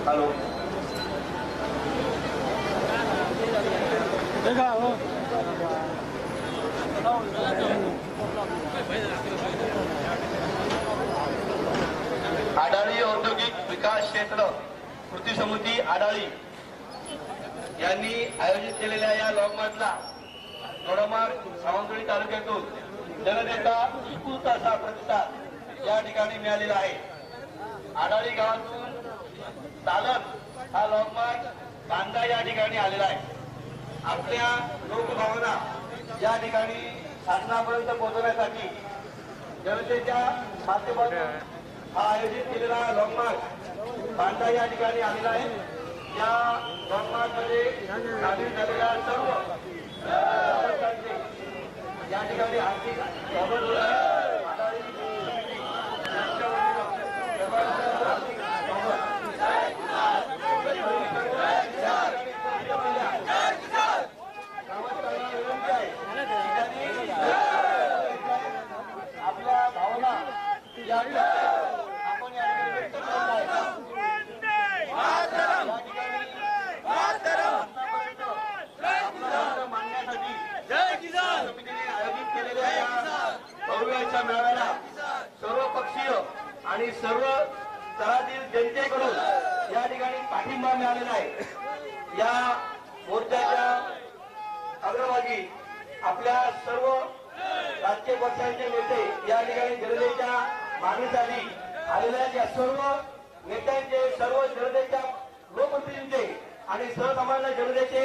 Hello Adali औद्योगिक विकास क्षेत्र कृती समिती आडाळी यांनी आयोजित केलेल्या या लॉंगमार्चला दोडामार्ग सावंतवाडी तालुक्यातून जनतेचा उत्स्फूर्त असा प्रतिसाद या ठिकाणी मिळालेला आहे। आडाळी गावातून चालत हा लॉंगमार्च बांधा या ठिकाणी आलेला आहे। आपल्या लोकभावना या ठिकाणी शासनापर्यंत पोहोचवण्यासाठी जनतेच्या माध्यमातून हा आयोजित केलेला लॉंगमार्च बांधा या ठिकाणी आलेला आहे। या लॉंगमार्चमध्ये सामील झालेल्या सर्व या ठिकाणी आर्थिक स्वागत होत आहे। आडाळी समिती आपल्या भावना या आपण या ठिकाणी व्यक्त करत आहे। मांडण्यासाठी समितीने आयोजित केलेल्या या भव्याच्या मेळाव्याला सर्व पक्षीय आणि सर्व स्तरातील जनतेकडून या ठिकाणी पाठिंबा मिळालेला आहे। या मोर्चाच्या अग्रभागी आपल्या सर्व राजकीय पक्षांचे नेते या ठिकाणी जनतेच्या मागणीसाठी आलेल्या या सर्व नेत्यांचे सर्व जनतेच्या लोकप्रतिनिधींचे आणि सर्वसामान्य जनतेचे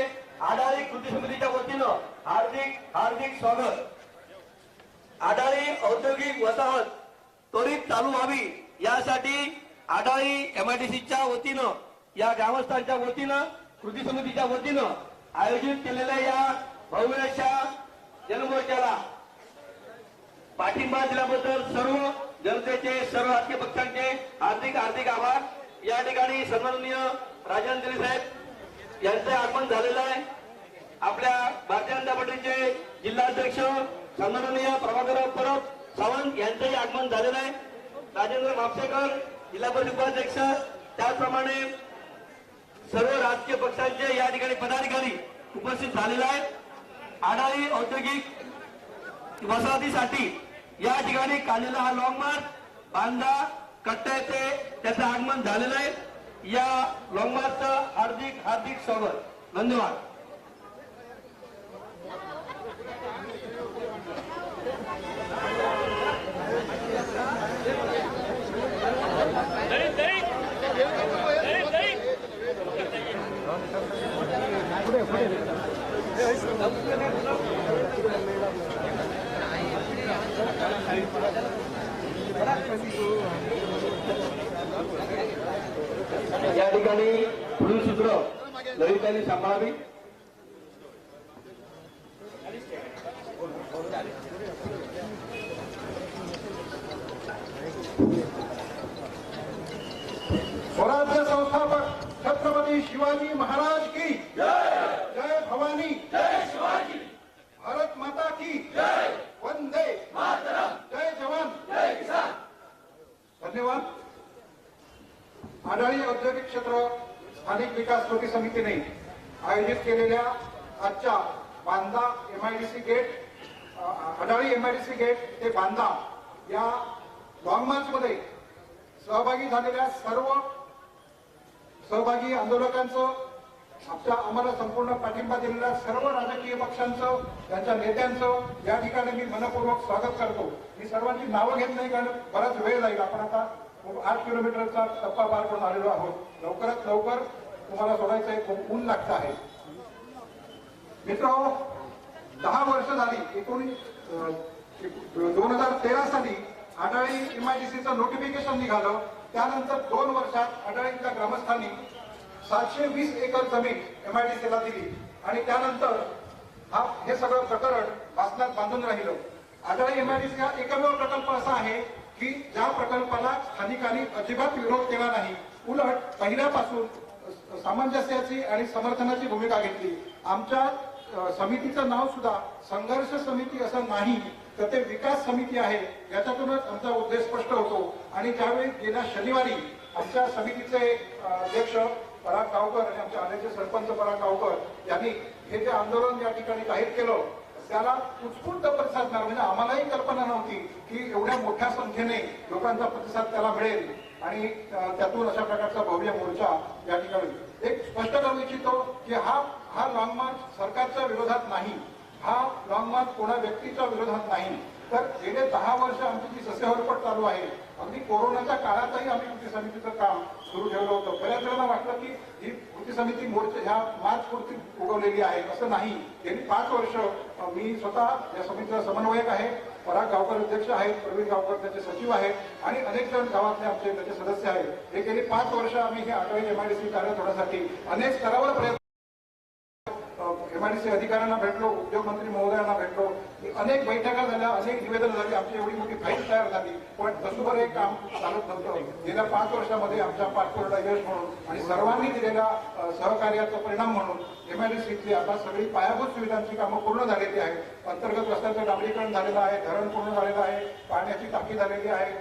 आडाळी कृती समितीच्या वतीनं हार्दिक हार्दिक स्वागत। आडाळी औद्योगिक वसाहत त्वरित चालू व्हावी यासाठी आडाळी एमआयडीसीच्या वतीनं या ग्रामस्थांच्या वतीनं कृती समितीच्या वतीनं आयोजित केलेल्या या भव्यशा जनमोर्चाला पाठिंबा दिल्याबद्दल सर्व जनतेचे सर्व राजकीय पक्षांचे हार्दिक हार्दिक आभार। या ठिकाणी सन्माननीय राजन साहेब यांचे आगमन झालेलं आहे। आपल्या भारतीय जनता पार्टीचे जिल्हाध्यक्ष सन्माननीय प्रभाकर परब सावंत यांचेही आगमन झालेलं आहे। राजेंद्र म्हापसेकर जिल्हा परिषद उपाध्यक्ष त्याचप्रमाणे सर्व राजकीय पक्षांचे या ठिकाणी पदाधिकारी उपस्थित झालेले आहेत। आडाळी औद्योगिक वसाहतीसाठी या ठिकाणी काढलेला हा लॉंग मार्च बांधा कट्टा येथे त्याचं आगमन झालेलं आहे। या लॉंग मार्चचं हार्दिक हार्दिक स्वागत। धन्यवाद। या ठिकाणी पुढील सूत्र ललितांनी सांभाळावी। स्वराज्य संस्थापक छत्रपती शिवाजी महाराज की जय। जय भवानी, जय शिवाजी, भारत माता की जय, वंदे मातरम, जय जवान जय किसान। धन्यवाद। आडाळी औद्योगिक क्षेत्र स्थानिक विकास कृती समितीने आयोजित केलेल्या आजच्या बांधा MIDC gate Adali MIDC gate ते बांधा या लॉंग मार्च मध्ये सहभागी झालेल्या सर्व सहभागी आंदोलकांचं आम्हाला संपूर्ण पाठिंबा दिलेल्या सर्व राजकीय पक्षांचं त्यांच्या नेत्यांचं या ठिकाणी मी मनपूर्वक स्वागत करतो। मी सर्वांची नावं घेत नाही कारण बराच वेळ जाईल। आपण आता 8 किलोमीटरचा टप्पा पार करून आलेलो आहोत। लवकरात लवकर तुम्हाला सोडायचं आहे, खूप ऊन लागतं आहे। मित्रांनो, 10 वर्ष झाली 2013 साली आडाळी एमआयडीसीचं नोटिफिकेशन निघालं। त्यानंतर 2 वर्षात आडाळीच्या ग्रामस्थांनी 720 एकर जमीन एमआयडीसीला दिली आणि त्यानंतर हे सगळं प्रकरण वासनात बांधून राहिलं। आडाळी एमआयडीसी हा एकमेव प्रकल्प असा आहे की ज्या प्रकल्पाला स्थानिकांनी अजिबात विरोध केला नाही, उलट पहिल्यापासून सामंजस्याची आणि समर्थनाची भूमिका घेतली। आमच्या समितीचं नाव सुद्धा संघर्ष समिती असं नाही तर ते विकास समिती आहे, याच्यातूनच आमचा उद्देश स्पष्ट होतो। आणि ज्यावेळी गेल्या शनिवारी आमच्या समितीचे अध्यक्ष पराग गावकर आणि आमच्या आल्याचे सरपंच पराग गावकर यांनी हे जे आंदोलन या ठिकाणी जाहीर केलं त्याला उत्स्फूर्त प्रतिसाद मिळाला. म्हणजे आम्हालाही कल्पना नव्हती की एवढ्या मोठ्या संख्येने लोकांचा प्रतिसाद त्याला मिळेल आणि त्यातून अशा प्रकारचा भव्य मोर्चा या ठिकाणी एक स्पष्ट करू इच्छितो की हा लॉंग मार्च सरकारच्या विरोधात नाही, हा लॉंग मार्च कोणा व्यक्तीच्या विरोधात नाही, तर गेले 10 वर्ष आमची जी सस्यहरपट चालू आहे, अगदी कोरोनाच्या काळातही आम्ही कृती समितीचं काम सुरू ठेवलं होतं. बऱ्याच जणांना वाटलं की ही कृती समिती मोर्चा ह्या मार्च पुरती उगवलेली आहे, असं नाही. गेली 5 वर्ष मी स्वतः या समितीचा समन्वयक आहे. पराग गावकर अध्यक्ष आहेत, प्रवीण गावकर त्याचे सचिव आहेत आणि अनेक जण गावातले आमचे त्याचे सदस्य आहेत. हे गेली 5 वर्ष आम्ही हे आठवडी एमआयडीसी कार्यरत होण्यासाठी अनेक स्तरावर प्रयत्न एमआयडीसी अधिकाऱ्यांना भेटलो, उद्योग मंत्री महोदयांना भेटलो, अनेक बैठका झाल्या, अनेक निवेदन झाली, आमची एवढी मोठी फाईल तयार झाली, पण तसुभर हे काम चालत नव्हतं. गेल्या 5 वर्षामध्ये आमच्या पाठपुरावा यश म्हणून आणि सर्वांनी दिलेल्या सहकार्याचा परिणाम म्हणून एमआयडीसीतली आता सगळी पायाभूत सुविधांची कामं पूर्ण झालेली आहेत. अंतर्गत रस्त्यांचं डांबरीकरण झालेलं आहे, धरण पूर्ण झालेलं आहे, पाण्याची टाकी झालेली आहे,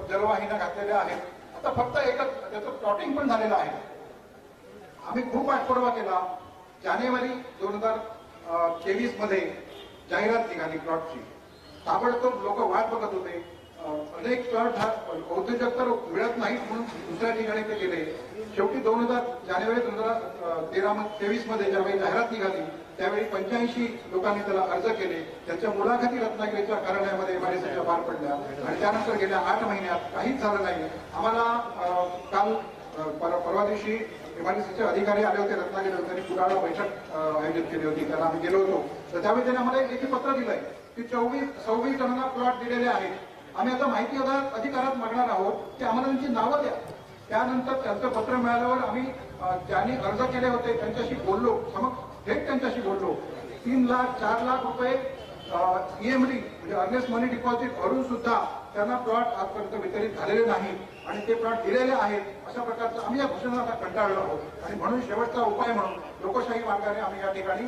जलवाहिन्या घातलेल्या आहेत. आता फक्त एकच त्याचं प्लॉटिंग पण झालेलं आहे. आम्ही खूप पाठपुरावा केला. जानेवारी 2023 मध्ये जाहिरात निघाली प्लॉटची. ताबडतोब लोक वाट बघत होते. अनेक प्लॉट उद्योजक तर मिळत नाहीत म्हणून दुसऱ्या ठिकाणी ते गेले. शेवटी जानेवारी 2023 मध्ये ज्यावेळी जाहिरात निघाली त्यावेळी 85 लोकांनी त्याला अर्ज केले. त्यांच्या मुलाखती रत्नागिरीच्या कार्यालयामध्ये एमआयडीसीच्या पार पडल्या आणि त्यानंतर गेल्या 8 महिन्यात काहीच झालं नाही. आम्हाला काल परवा दिवशी एमआयडीसीचे अधिकारी आले होते रत्नागिरी, त्यांनी कुडाळला बैठक आयोजित केली होती, त्याला आम्ही गेलो होतो. तर त्यावेळी त्यांनी आम्हाला एक पत्र दिलंय की 26 जणांना प्लॉट दिलेले आहेत. आम्ही आता माहिती अधिकारात मागणार आहोत की आम्हाला त्यांची नावं द्या. त्यानंतर त्यांचं पत्र मिळाल्यावर आम्ही ज्यांनी अर्ज केले होते त्यांच्याशी बोललो, थेट त्यांच्याशी बोललो. 3 लाख 4 लाख रुपये ईएमडी म्हणजे अर्नेस्ट मनी डिपॉझिट भरून सुद्धा त्यांना प्लॉट आजपर्यंत वितरित झालेले नाही आणि ते प्लॉट दिलेले आहेत. अशा प्रकारचं आम्ही या घोषणाला कंटाळलो आहोत आणि म्हणून शेवटचा उपाय म्हणून लोकशाही मार्गाने आम्ही या ठिकाणी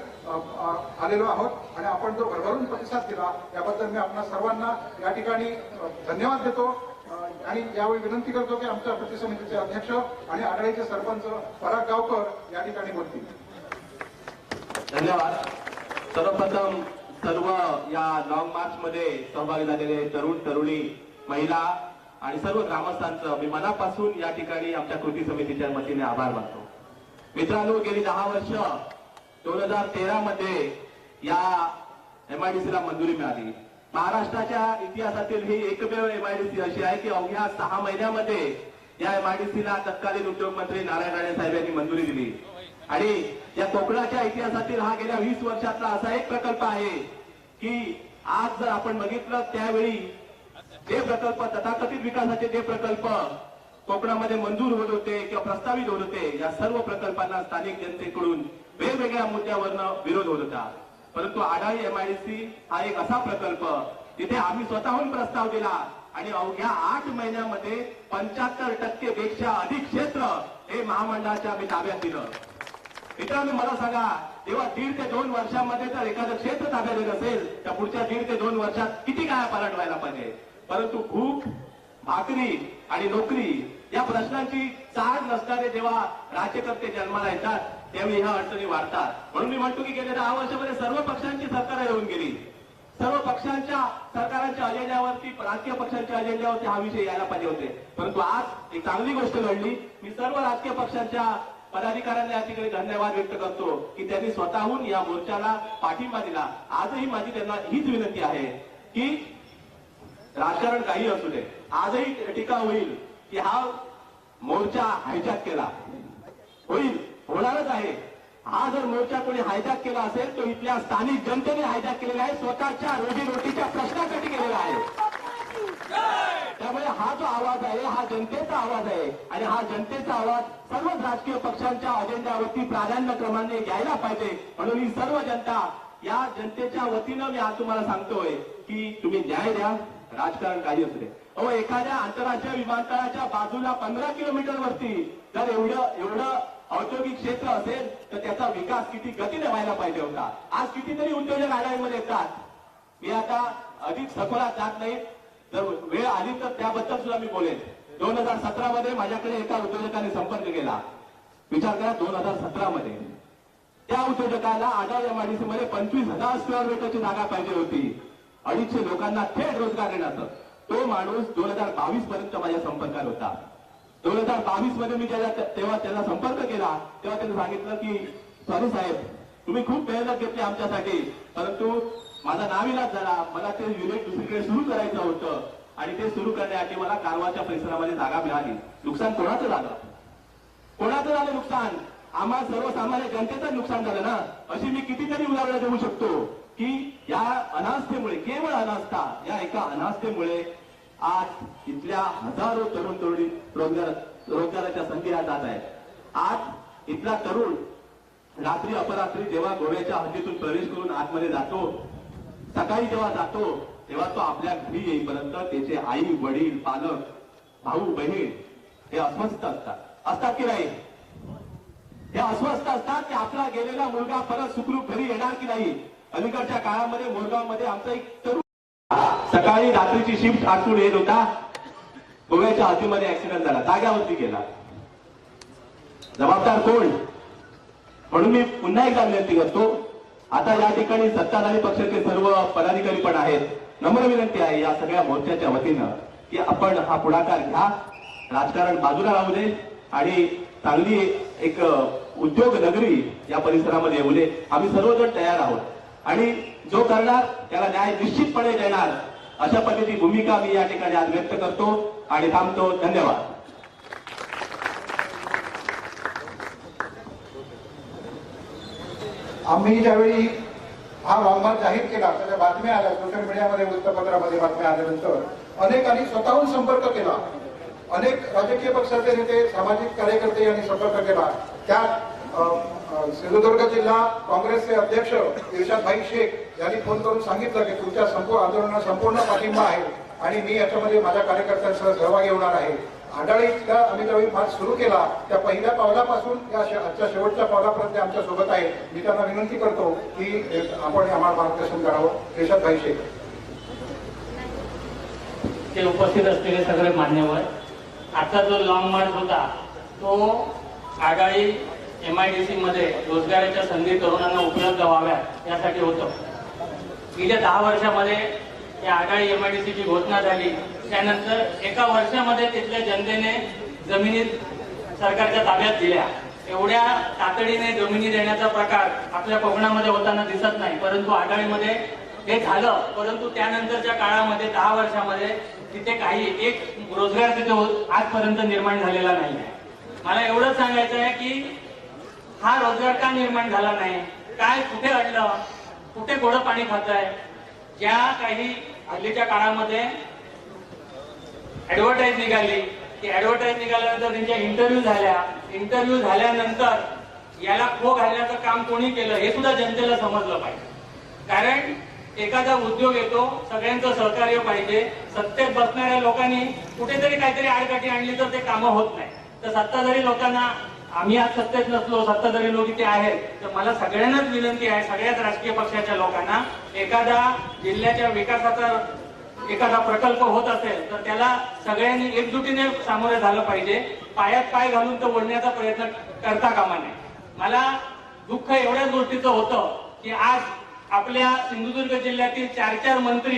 आलेलो आहोत आणि आपण जो भरभरून प्रतिसाद दिला याबद्दल मी आपल्या सर्वांना या ठिकाणी धन्यवाद देतो आणि यावेळी विनंती करतो की आमच्या कृती समितीचे अध्यक्ष आणि आढळीचे सरपंच पराग गावकर या ठिकाणी बोलतील. धन्यवाद. सर्वप्रथम सर्व या लॉंग मार्च मध्ये सहभागी झालेले तरुण तरुणी महिला आणि सर्व ग्रामस्थांचं मी मनापासून या ठिकाणी आमच्या कृती समितीच्या वतीने आभार मानतो. मित्रांनो, गेली 10 वर्ष 2013 मध्ये या एमआयडीसीला मंजुरी मिळाली. महाराष्ट्राच्या इतिहासातील ही एकमेव एमआयडीसी अशी आहे की अवघ्या 6 महिन्यामध्ये या एमआयडीसीला तत्कालीन उद्योगमंत्री नारायण राणे साहेब यांनी मंजुरी दिली आणि या कोकणाच्या इतिहासातील हा गेल्या 20 वर्षातला असा एक प्रकल्प आहे की आज जर आपण बघितलं त्यावेळी जे प्रकल्प तथाकथित विकासाचे जे प्रकल्प कोकणामध्ये मंजूर होत होते किंवा प्रस्तावित होत होते या सर्व प्रकल्पांना स्थानिक जनतेकडून वेगवेगळ्या मुद्द्यावरनं विरोध होत होता. परंतु आढाळी एमआयडीसी हा एक असा प्रकल्प तिथे आम्ही स्वतःहून प्रस्ताव दिला आणि अवघ्या 8 महिन्यामध्ये 75% पेक्षा अधिक क्षेत्र हे महामंडळाच्या आम्ही ताब्यात दिलं. मित्रांनो, मला सांगा, तेव्हा 1.5 ते 2 वर्षामध्ये जर एखादं क्षेत्र ताब्यात येत असेल तर पुढच्या 1.5 ते 2 वर्षात किती काय पलटवायला पाहिजे. परंतु भूक, भाकरी आणि नोकरी या प्रश्नांची चाड नसणारे जेव्हा राज्यकर्ते जन्माला येतात त्यावेळी ह्या अडचणी वाढतात. म्हणून मी म्हणतो की गेल्या 10 वर्षामध्ये सर्व पक्षांची सरकार येऊन गेली. सर्व पक्षांच्या सरकारांच्या अजेंड्यावरती, राजकीय पक्षांच्या अजेंड्यावरती हा विषय यायला पाहिजे होते. परंतु आज एक चांगली गोष्ट घडली. मी सर्व राजकीय पक्षांच्या पदाधिकाऱ्यांना या ठिकाणी धन्यवाद व्यक्त करतो की त्यांनी स्वतःहून या मोर्चाला पाठिंबा दिला. आजही माझी त्यांना हीच विनंती आहे की राजकारण काही असू दे, आजही टीका होईल की हा मोर्चा हायजॅक केला, होणारच आहे. हा जर मोर्चा कोणी हायजॅक केला असेल तो इथल्या स्थानिक जनतेने हायजॅक केलेला आहे, स्वतःच्या रोजीरोटीच्या प्रश्नासाठी केलेला आहे. त्यामुळे हा जो आवाज आहे हा जनतेचा आवाज आहे आणि हा जनतेचा आवाज सर्वच राजकीय पक्षांच्या अजेंड्यावरती प्राधान्यक्रमाने घ्यायला पाहिजे. म्हणून ही सर्व जनता, या जनतेच्या वतीनं मी आज तुम्हाला सांगतोय की तुम्ही न्याय द्या, राजकारण काही असू दे. एखाद्या आंतरराष्ट्रीय विमानतळाच्या बाजूला 15 किलोमीटर वरती जर एवढं औद्योगिक क्षेत्र असेल तर त्याचा विकास किती गतीने व्हायला पाहिजे होता. आज कितीतरी उद्योजक आढावीमध्ये येतात. मी आता अधिक सखोलात जात नाही, जर वेळ आली तर त्याबद्दल सुद्धा मी बोलेन. 2017 मध्ये माझ्याकडे एका उद्योजकाने संपर्क केला. विचार करा 2017 मध्ये त्या उद्योजकाला आढाव एमआयडीसी मध्ये 25,000 स्क्वेअर मीटरची जागा पाहिजे होती. 250 लोकांना थेट रोजगार देण्याचं. तो माणूस 2022 पर्यंत माझ्या संपर्कात होता. 2022 मध्ये मी तेव्हा त्याचा संपर्क केला तेव्हा त्याने सांगितलं की सॉरी साहेब, तुम्ही खूप मेहनत घेतली आमच्यासाठी, परंतु माझा नाविलाज झाला. मला ते युनिट दुसरीकडे सुरू करायचं होतं आणि ते सुरू करण्यासाठी मला कारवारच्या परिसरामध्ये जागा मिळाली. नुकसान कोणाचं झालं? कोणाचं झालं नुकसान? आम्हा सर्वसामान्य जनतेचं नुकसान झालं ना. अशी मी कितीतरी उदाहरणं देऊ शकतो की या अनास्थेमुळे, केवळ अनास्था, या एका अनास्थेमुळे आज इथल्या हजारो तरुण तरुणी रोजगाराच्या संधी जात आहेत. आज इथला तरुण रात्री अपरात्री जेव्हा गोव्याच्या हद्दीतून प्रवेश करून आतमध्ये जातो, सकाळी जेव्हा जातो तेव्हा तो आपल्या घरी येईपर्यंत त्याचे आई वडील पालक भाऊ बहीण हे अस्वस्थ असतात की नाही? हे अस्वस्थ असतात की आपला गेलेला मुलगा परत सुखरूप घरी येणार की नाही. अलीकडच्या काळामध्ये मोरगावमध्ये आमचा एक तरुण सकाळी रात्रीची शिफ्ट आटून येत होता, गोव्याच्या हद्दीमध्ये ऍक्सिडेंट झाला, जाग्यावरती गेला. जबाबदार कोण? म्हणून मी पुन्हा एकदा विनंती करतो, आता या ठिकाणी सत्ताधारी पक्षाचे सर्व पदाधिकारी पण आहेत. नम्र विनंती आहे या सगळ्या मोर्चाच्या वतीनं की आपण हा पुढाकार घ्या, राजकारण बाजूला राहू दे आणि चांगली एक उद्योग नगरी या परिसरामध्ये येऊ दे. आम्ही सर्वजण तयार आहोत आणि जो करणार त्याला न्याय निश्चितपणे देणार, अशा पद्धतीची भूमिका मी या ठिकाणी आज व्यक्त करतो आणि थांबतो. धन्यवाद. आम्ही ज्यावेळी हा वामभाग जाहीर केला, त्याच्या बातम्या आल्या, सोशल मीडियामध्ये वृत्तपत्रामध्ये बातम्या आल्यानंतर अनेकांनी स्वतःहून संपर्क केला. अनेक राजकीय पक्षाचे नेते, सामाजिक कार्यकर्ते यांनी संपर्क केला. त्यात सिंधुदुर्ग जिल्हा काँग्रेसचे अध्यक्ष इर्शादभाई शेख यांनी फोन करून सांगितलं की तुमच्या आंदोलनाला संपूर्ण पाठिंबा आहे आणि मी याच्यामध्ये माझ्या कार्यकर्त्यांसह सहभागी होणार आहे. आढाळीला आम्ही ज्यावेळी मार्च सुरू केला त्या पहिल्या पावलापासून या आजच्या शेवटच्या पावलापर्यंत आमच्या सोबत आहे. मी त्यांना विनंती करतो की आपण आम्हाला मार्गदर्शन करावं. इर्शादभाई शेख. ते उपस्थित असलेले सगळे मान्यवर, आजचा जो लॉंग मार्च होता तो आढाळी MIDC मध्ये रोजगाराच्या संधी तरुणांना उपलब्ध व्हाव्यात यासाठी होतं. गेल्या 10 वर्षामध्ये या आढाळी MIDC ची घोषणा झाली. त्यानंतर एका वर्षामध्ये तिथल्या जनतेने जमिनी सरकारच्या ताब्यात दिल्या. एवढ्या तातडीने जमिनी देण्याचा प्रकार आपल्या कोकणामध्ये होताना दिसत नाही, परंतु आढाळीमध्ये हे झालं. परंतु त्यानंतरच्या काळामध्ये 10 वर्षामध्ये तिथे काही एक रोजगार तिथे आजपर्यंत निर्माण झालेला नाही. मला एवढंच सांगायचं आहे की हा रोजगार का निर्माण झाला नाही, काय कुठे अडलं, कुठे गोडं पाणी खात आहे. ज्या काही हल्लीच्या काळामध्ये ऍडव्हर्टाईज निघाली, ती ऍडव्हर्टाईज निघाल्यानंतर त्यांच्या इंटरव्ह्यू झाल्यानंतर याला खो घालण्याचं काम कोणी केलं हे सुद्धा जनतेला समजलं पाहिजे. कारण एखादा उद्योग येतो, सगळ्यांचं सहकार्य पाहिजे. सत्तेत बसणाऱ्या लोकांनी कुठेतरी काहीतरी आडकाठी आणली तर ते कामं होत नाही. तर सत्ताधारी लोकांना, आम्ही आज सत्तेत नसलो, सत्ताधारी लोक इथे आहेत, तर मला सगळ्यांनाच विनंती आहे, सगळ्याच राजकीय पक्षाच्या लोकांना, एखादा जिल्ह्याच्या विकासाचा एखादा प्रकल्प होत असेल तर त्याला सगळ्यांनी एकजुटीने सामोरे झालं पाहिजे. पायात पाय घालून तो ओढण्याचा प्रयत्न करता कामा नये. मला दुःख एवढ्याच गोष्टीचं होतं की आज आपल्या सिंधुदुर्ग जिल्ह्यातील 4 मंत्री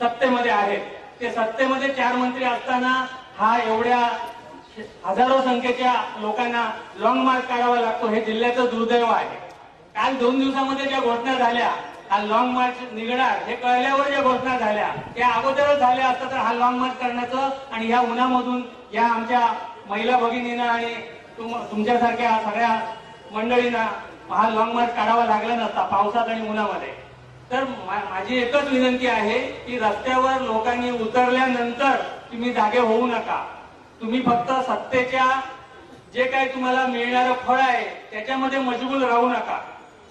सत्तेमध्ये आहेत. ते सत्तेमध्ये 4 मंत्री असताना हा एवढ्या हजारो संख्येच्या लोकांना लॉंग मार्च काढावा लागतो, हे जिल्ह्याचं दुर्दैव आहे. काल 2 दिवसामध्ये ज्या घोषणा झाल्या, हा लॉंग मार्च निघणार हे कळल्यावर ज्या घोषणा झाल्या त्या अगोदरच झाल्या असतं तर हा लॉंग मार्च करण्याचं आणि या उन्हामधून या आमच्या महिला भगिनींना आणि तुमच्यासारख्या सगळ्या मंडळींना हा लॉंग मार्च काढावा लागला नसता पावसात आणि उन्हामध्ये. तर माझी एकच विनंती आहे की रस्त्यावर लोकांनी उतरल्यानंतर तुम्ही जागे होऊ नका. तुम्ही फक्त सत्तेच्या जे काही तुम्हाला मिळणारं फळ आहे त्याच्यामध्ये मशगूल राहू नका.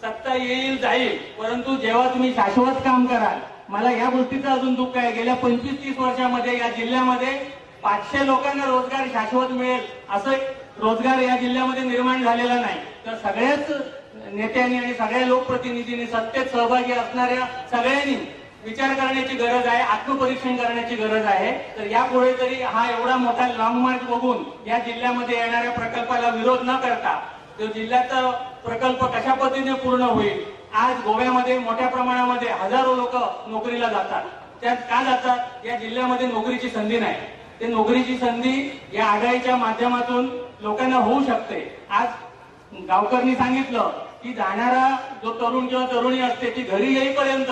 सत्ता येईल जाईल, परंतु जेव्हा तुम्ही शाश्वत काम कराल, मला या गोष्टीचं अजून दुःख आहे, गेल्या 25-30 वर्षामध्ये या जिल्ह्यामध्ये 500 लोकांना रोजगार शाश्वत मिळेल असं रोजगार या जिल्ह्यामध्ये निर्माण झालेला नाही. तर सगळ्याच नेत्यांनी आणि सगळ्या लोकप्रतिनिधींनी, सत्तेत सहभागी असणाऱ्या सगळ्यांनी विचार करण्याची गरज आहे, आत्मपरीक्षण करण्याची गरज आहे. तर यापुढे तरी हा एवढा मोठा लॉंग मार्च बघून या जिल्ह्यामध्ये येणाऱ्या प्रकल्पाला विरोध न करता तो जिल्ह्याचा प्रकल्प कशा पद्धतीने पूर्ण होईल. आज गोव्यामध्ये मोठ्या प्रमाणामध्ये हजारो लोक नोकरीला जातात. त्यात का जातात? या जिल्ह्यामध्ये नोकरीची संधी नाही. ते नोकरीची संधी या आघाडीच्या माध्यमातून लोकांना होऊ शकते. आज गावकरनी सांगितलं की जाणारा जो तरुण किंवा तरुणी असते ती घरी येईपर्यंत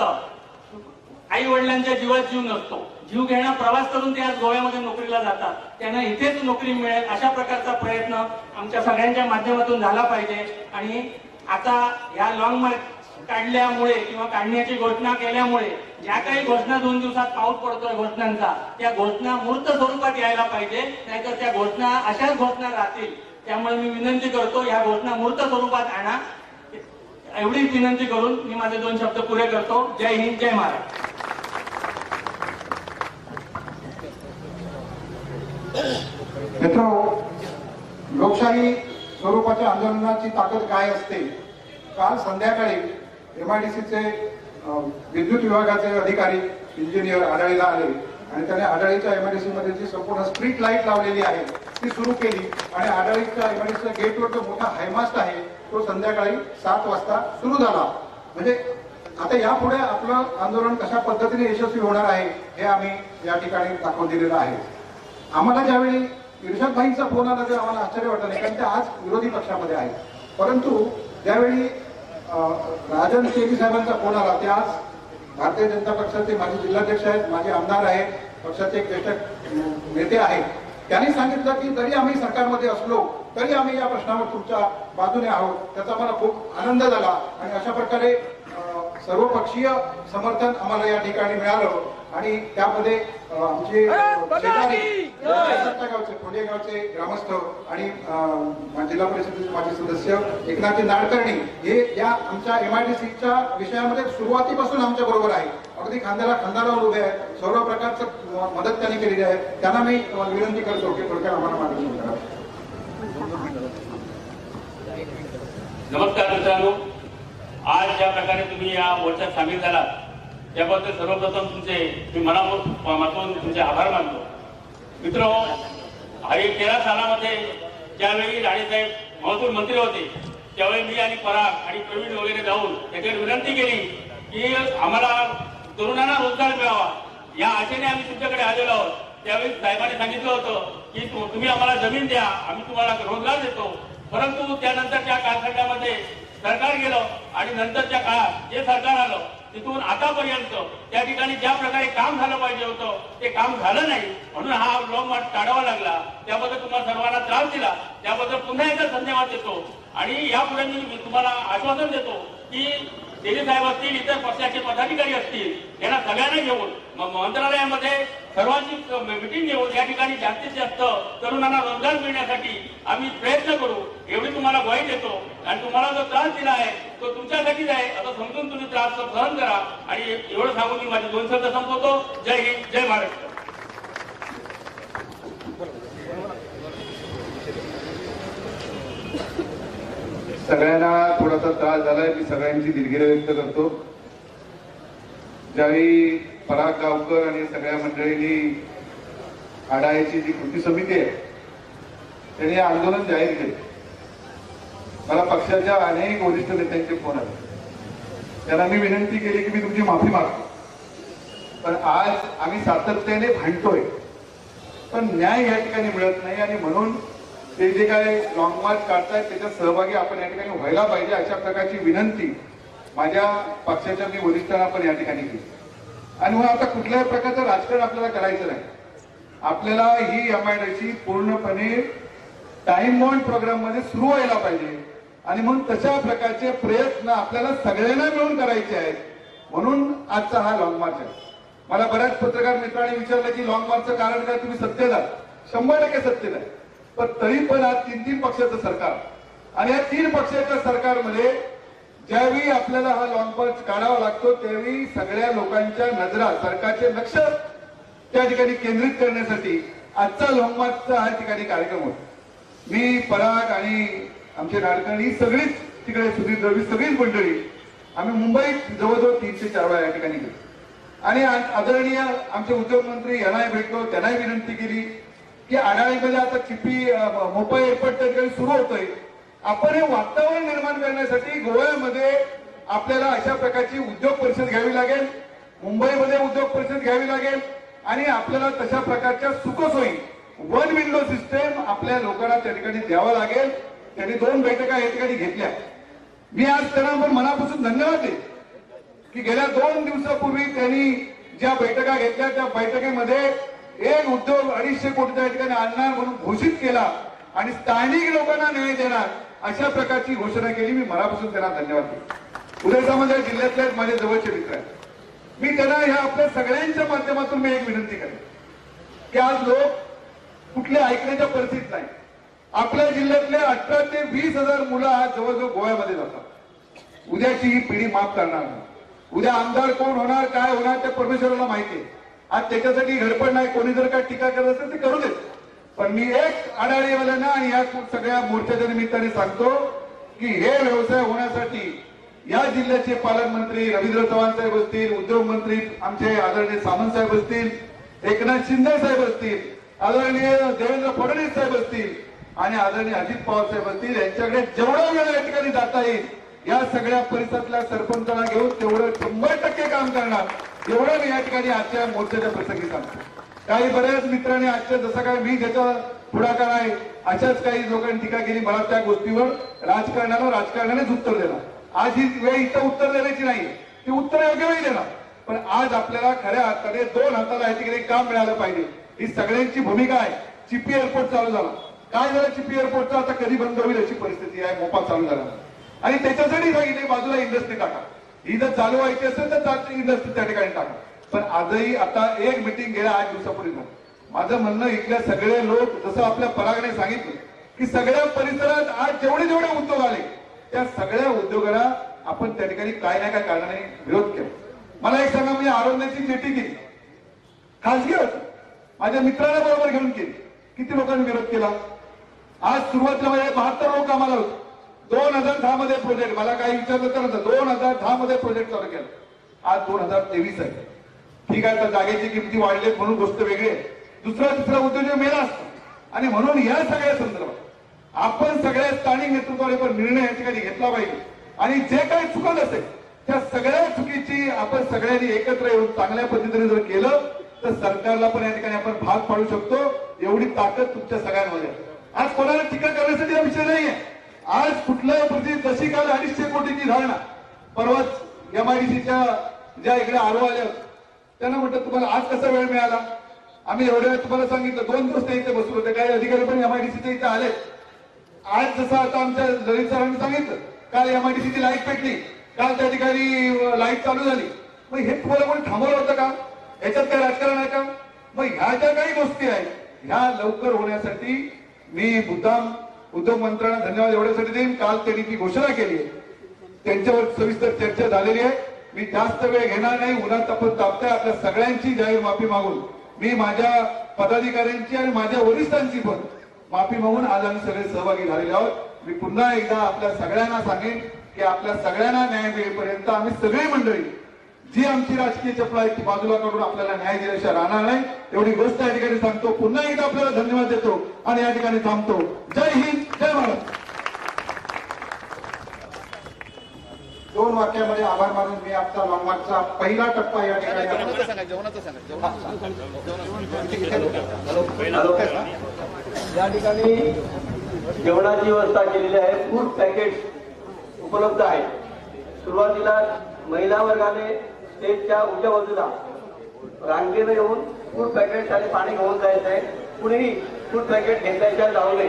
आई वडिलांच्या जीवात जीव नसतो. जीव घेणं प्रवास करून ते आज गोव्यामध्ये नोकरीला जातात. त्यांना इथेच नोकरी मिळेल अशा प्रकारचा प्रयत्न आमच्या सगळ्यांच्या माध्यमातून झाला पाहिजे. आणि आता या लॉंग मार्च काढल्यामुळे किंवा काढण्याची घोषणा केल्यामुळे ज्या काही घोषणा 2 दिवसात पाऊस पडतोय घोषणांचा, त्या घोषणा मूर्त स्वरूपात यायला पाहिजे. नाहीतर त्या घोषणा अशाच घोषणा राहतील. त्यामुळे मी विनंती करतो या घोषणा मूर्त स्वरूपात आणा, एवढी विनंती करून मी माझे 2 शब्द पुरे करतो. जय हिंद, जय महाराष्ट्र. मित्रांनो, लोकशाही स्वरूपाच्या आंदोलनाची ताकद काय असते? काल संध्याकाळी MIDCचे विद्युत विभागाचे अधिकारी इंजिनियर आढळीला आले आणि त्याने आढळीच्या MIDC मध्ये जी संपूर्ण स्ट्रीट लाईट लावलेली आहे ती सुरू केली आणि आढळीच्या MIDCच्या गेटवर जो मोठा हायमास्ट आहे तो संध्याकाळी 7 वाजता सुरू झाला. म्हणजे आता यापुढे आपलं आंदोलन कशा पद्धतीने यशस्वी होणार आहे हे आम्ही या ठिकाणी दाखवून दिलेलं आहे. आम्हाला ज्यावेळी इर्शाद भाईंचा फोन आला तेव्हा आम्हाला आश्चर्य वाटलं नाही, कारण ते आज विरोधी पक्षामध्ये आहेत. परंतु ज्यावेळी राजन तेली साहेबांचा फोन आला ते आज भारतीय जनता पक्षाचे माजी जिल्हाध्यक्ष आहेत, माजी आमदार आहेत, पक्षाचे ज्येष्ठ नेते आहेत. त्यांनी सांगितलं की जरी आम्ही सरकारमध्ये असलो तरी आम्ही या प्रश्नावर तुमच्या बाजूने आहोत. त्याचा मला खूप आनंद झाला आणि अशा प्रकारे सर्वपक्षीय समर्थन आम्हाला या ठिकाणी मिळालं. आणि त्यामध्ये आमचे शेजारी गावचे कोंडेगावचे ग्रामस्थ आणि जिल्हा परिषदेचे माजी सदस्य एकनाथ नाडकर्णी हे या आमच्या MIDCच्या विषयामध्ये सुरुवातीपासून आमच्या बरोबर आहे. अगदी खांद्याला खांदा लावून उभे आहेत. सर्व प्रकारचं मदत त्यांनी केलेली आहे. त्यांना मी विनंती करतो की थोडक्यात आम्हाला मार्गदर्शन करा. नमस्कार मित्रांनो, आज ज्या प्रकारे तुम्ही या मोर्चात सामील झालात त्याबद्दल सर्वप्रथम तुमचे मी मनापासून तुमचे आभार मानतो. मित्रांनो, 13 सालामध्ये ज्यावेळी राणेसाहेब महसूल मंत्री होते त्यावेळी मी आणि पराग आणि प्रवीण वगैरे जाऊन त्याच्यावर विनंती केली की आम्हाला तरुणांना रोजगार मिळावा या आशेने आम्ही तुमच्याकडे आलेलो आहोत. त्यावेळी साहेबांनी सांगितलं होतं की तुम्ही आम्हाला जमीन द्या, आम्ही तुम्हाला रोजगार देतो. परंतु त्यानंतरच्या कालखंडामध्ये सरकार गेलं आणि नंतरच्या काळात जे सरकार आलं तिथून आतापर्यंत त्या ठिकाणी ज्या प्रकारे काम झालं पाहिजे होतं ते काम झालं नाही. म्हणून हा लॉंग मार्च काढावा लागला. त्याबद्दल तुम्हाला सर्वांना त्रास दिला त्याबद्दल पुन्हा एकदा धन्यवाद देतो. आणि यापुढे मी तुम्हाला आश्वासन देतो की तेली साहेब असतील, इतर पक्षाचे पदाधिकारी असतील, यांना सगळ्यांना घेऊन मंत्रालयामध्ये सर्वांची मिटिंग घेऊन या ठिकाणी जास्तीत जास्त तरुणांना रोजगार मिळण्यासाठी आम्ही प्रयत्न करू एवढी तुम्हाला ग्वाही देतो. आणि तुम्हाला जो त्रास दिला आहे तो तुमच्यासाठीच आहे असं समजून तुम्ही त्रास सहन करा. आणि एवढं सांगून मी माझे 2 शब्द संपवतो. जय हिंद, जय महाराष्ट्र. सगळ्यांना थोडासा त्रास झालाय. मी सगळ्यांची दिलगिरी व्यक्त करतो. ज्यावेळी पराग गावकर आणि सगळ्या मंडळींनी आढायची जी कृती समिती आहे त्यांनी आंदोलन जाहीर केले. मला पक्षाच्या अनेक वरिष्ठ नेत्यांचे फोन आले. त्यांना मी विनंती केली की मी तुमची माफी मागतो, पण आज आम्ही सातत्याने भांडतोय पण न्याय या ठिकाणी मिळत नाही. आणि म्हणून ते जे काय लॉंग मार्च काढतायत त्याच्यात सहभागी आपण या ठिकाणी व्हायला पाहिजे अशा प्रकारची विनंती माझ्या पक्षाच्या मी वरिष्ठांना पण या ठिकाणी केली. आणि मग आता कुठल्याही प्रकारचं राजकारण आपल्याला करायचं नाही. आपल्याला ही MIDC पूर्णपणे टाइम बॉन्ड प्रोग्राम मध्ये सुरू व्हायला पाहिजे. आणि म्हणून तशा प्रकारचे प्रयत्न आपल्याला सगळ्यांना मिळून करायचे आहेत. म्हणून आजचा हा लॉंग मार्च आहे. मला बऱ्याच पत्रकार मित्रांनी विचारलं की लॉंग मार्चचं कारण काय, तुम्ही सत्तेत आहात. 100% सत्तेत आहे. पण तरी पण आज 3 पक्षाचं सरकार आणि या 3 पक्षाच्या सरकारमध्ये ज्यावेळी आपल्याला हा लॉंग मार्च काढावा लागतो त्यावेळी सगळ्या लोकांच्या नजरा सरकारचे लक्ष त्या ठिकाणी केंद्रित करण्यासाठी आजचा लॉंग मार्चचा हा ठिकाणी कार्यक्रम होता. मी पराग आणि आमचे नाडकर्णी सगळीच तिकडे सुधीर दळवी सगळीच मंडळी आम्ही मुंबईत जवळजवळ 3 ते 4 वेळा या ठिकाणी गेलो. आणि आदरणीय आमचे उद्योग मंत्री यांनाही भेटलो, त्यांनाही विनंती केली की आडाळीमध्ये आता चिपी मोपा एअरपोर्ट ठिकाणी सुरू होतोय. आपण हे वातावरण निर्माण करण्यासाठी गोव्यामध्ये आपल्याला अशा प्रकारची उद्योग परिषद घ्यावी लागेल, मुंबईमध्ये उद्योग परिषद घ्यावी लागेल आणि आपल्याला तशा प्रकारच्या सुखसोयी वन विंडो सिस्टम आपल्या लोकांना त्या ठिकाणी द्यावं लागेल. त्यांनी 2 बैठका या ठिकाणी घेतल्या. मी आज त्यांना पण मनापासून धन्यवाद देतो की गेल्या 2 दिवसापूर्वी त्यांनी ज्या बैठका घेतल्या त्या बैठकीमध्ये एक उद्योग 250 कोटीच्या ठिकाणी आणणार म्हणून घोषित केला आणि स्थानिक लोकांना न्याय देणार अशा प्रकारची घोषणा केली. मी मनापासून त्यांना धन्यवाद देतो. उदय सामंत या जिल्ह्यातले माझे जवळचे मित्र आहेत. मी त्यांना ह्या आपल्या सगळ्यांच्या माध्यमातून मी एक विनंती करेन की आज लोक कुठले ऐकण्याच्या परिस्थितीत नाही. आपल्या जिल्ह्यातले 18 ते 20 हजार मुलं आज जवळजवळ गोव्यामध्ये जातात. उद्याची ही पिढी माफ करणार नाही. उद्या आमदार कोण होणार, काय होणार ते परमेश्वराला माहिती आहे. आज त्याच्यासाठी घडपड नाही. कोणी जर काय टीका करत असेल ते करू देत. पण मी एक आडाळीवाल्यांना आणि या सगळ्या मोर्चाच्या निमित्ताने सांगतो की हे व्यवसाय होण्यासाठी या जिल्ह्याचे पालकमंत्री रवींद्र चव्हाण साहेब असतील, उद्योग मंत्री आमचे आदरणीय सामंत साहेब असतील, एकनाथ शिंदे साहेब असतील, आदरणीय देवेंद्र फडणवीस साहेब असतील आणि आदरणीय अजित पवार साहेब असतील, यांच्याकडे जेवढा वेळ या ठिकाणी जाता येईल या सगळ्या परिसरातल्या सरपंचांना घेऊन तेवढं 100% काम करणार, एवढं मी या ठिकाणी आजच्या मोर्चाच्या प्रसंगी सांगतो. काही बऱ्याच मित्रांनी आजच्या जसं काय मी ज्याचा पुढाकार आहे अशाच काही लोकांनी टीका केली. मला त्या गोष्टीवर राजकारणानेच उत्तर देणार. आज ही वेळ इथं उत्तर देण्याची नाही, ती उत्तर योग्य वेळी देणार. पण आज आपल्याला खऱ्या अर्थाने 2 हाताला या ठिकाणी काम मिळालं पाहिजे, ही सगळ्यांची भूमिका आहे. चिपी एअरपोर्ट चालू झाला, काय झालं चिपी एअरपोर्टचा आता कधी बंद होईल अशी परिस्थिती आहे. मोपा चालू झाला आणि त्याच्यासाठी सांगितले बाजूला इंडस्ट्री टाका. ही जर चालू व्हायची असेल तर इंडस्ट्री त्या ठिकाणी टाका. पण आजही आता एक मिटिंग गेल्या 8 दिवसापूर्वी झाली. माझं म्हणणं इथल्या सगळे लोक जसं आपल्या परागने सांगितलं की सगळ्या परिसरात आज जेवढे उद्योग आले त्या सगळ्या उद्योगाला आपण त्या ठिकाणी काय ना काय कारणाने विरोध केला. मला एक सांगा, मी आरोग्याची चिठ्ठी केली, खासगी होती, माझ्या मित्रांना बरोबर घेऊन केली. किती लोकांनी विरोध केला? आज सुरुवातीला माझ्या 72 लोक आम्हाला होते. 2010 मध्ये प्रोजेक्ट, मला काही विचारलं तर नव्हतं, 2010 मध्ये प्रोजेक्ट चालू केला. आज 2023 आहे. ठीक आहे, तर जागेची किमती वाढलेत म्हणून गोष्ट वेगळी आहे. दुसरा तिसरा उद्योग मेला असतो आणि म्हणून या सगळ्या संदर्भात आपण सगळ्या स्थानिक नेतृत्वाने पण निर्णय या ठिकाणी घेतला पाहिजे आणि जे काही चुकत असेल त्या सगळ्या चुकीची आपण सगळ्यांनी एकत्र येऊन चांगल्या पद्धतीने जर केलं तर सरकारला पण या ठिकाणी आपण भाग पाडू शकतो. एवढी ताकद तुमच्या सगळ्यांमध्ये. आज कोणाला टीका करण्यासाठी हा विषय नाहीये. आज कुठल्याही परिस्थितीत जशी काल 250 कोटीची धारणा परवाच एमआयडीसीच्या ज्या इकडे आरो आल्या त्यांना म्हटलं तुम्हाला आज कसा वेळ मिळाला? आम्ही एवढ्या वेळ तुम्हाला सांगितलं 2 दिवस ते इथे बसलो होते. काही अधिकारी पण एमआयडीसीच्या इथे आले. आज जसं आता आमच्या ललित सरांनी सांगितलं काल एमआयडीसीची लाईट पेटली, काल त्या ठिकाणी लाईट चालू झाली. मग हे तुम्हाला कोणी थांबवलं होतं का? याच्यात काय राजकारण आहे का? मग ह्या ज्या काही गोष्टी आहेत ह्या लवकर होण्यासाठी मी मुद्दाम उद्योग मंत्र्यांना धन्यवाद एवढ्यासाठी देईन. काल त्यांनी ती घोषणा केली आहे, त्यांच्यावर सविस्तर चर्चा झालेली आहे. मी जास्त वेळ घेणार नाही. उन्हात आपण तापताय. आपल्या सगळ्यांची जाहीर माफी मागून मी माझ्या पदाधिकाऱ्यांची आणि माझ्या वरिष्ठांची पण माफी मागून आज आम्ही सगळे सहभागी झालेले आहोत. मी पुन्हा एकदा आपल्या सगळ्यांना सांगेन की आपल्या सगळ्यांना न्याय मिळेपर्यंत आम्ही सगळी मंडळी जी आमची राजकीय चपला आहे ती बाजूला काढून आपल्याला न्याय दिल्याशिवाय राहणार नाही. एवढी गोष्ट या ठिकाणी सांगतो. पुन्हा एकदा आपल्याला धन्यवाद देतो आणि या ठिकाणी थांबतो. जय हिंद, जय महाराष्ट्र. 2 वाक्यामध्ये आभार मानून मी आपला लॉंग मार्चचा पहिला टप्पा या ठिकाणी या ठिकाणी जेवणाची व्यवस्था केलेली आहे. फूड पॅकेट उपलब्ध आहे. सुरुवातीला महिला वर्गाने स्टेजच्या उजव्या बाजूला रांगेनं येऊन फूड पॅकेट आणि पाणी घेऊन जायचं आहे. कुणीही फूड पॅकेट घेतल्याशिवाय जाऊ नये.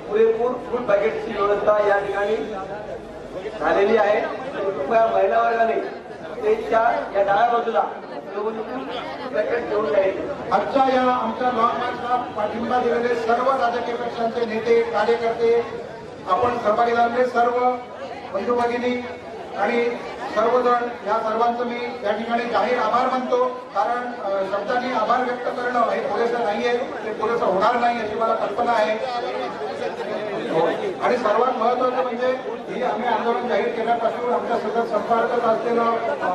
पुरेपूर फूड पॅकेटची व्यवस्था या ठिकाणी झालेली आहे. कृपया महिला वर्गाने स्टेजच्या या डाव्या बाजूला येऊन पॅकेट घेऊन जायचे. आजच्या या आमच्या लॉंग मार्चला पाठिंबा दिलेले सर्व राजकीय पक्षांचे नेते, कार्यकर्ते, आपण सहभागी झालेले सर्व बंधू भगिनी आणि सर्वजण, या सर्वांचं मी या ठिकाणी जाहीर आभार मानतो. कारण शब्दांनी आभार व्यक्त करणं हे पुरेसं नाहीये, ते पुरेसं होणार नाही अशी मला कल्पना आहे. आणि सर्वात महत्त्वाचं महत्वाचं म्हणजे ही आम्ही आंदोलन जाहीर केल्यापासून आमच्या सतत संपर्कात असलेलं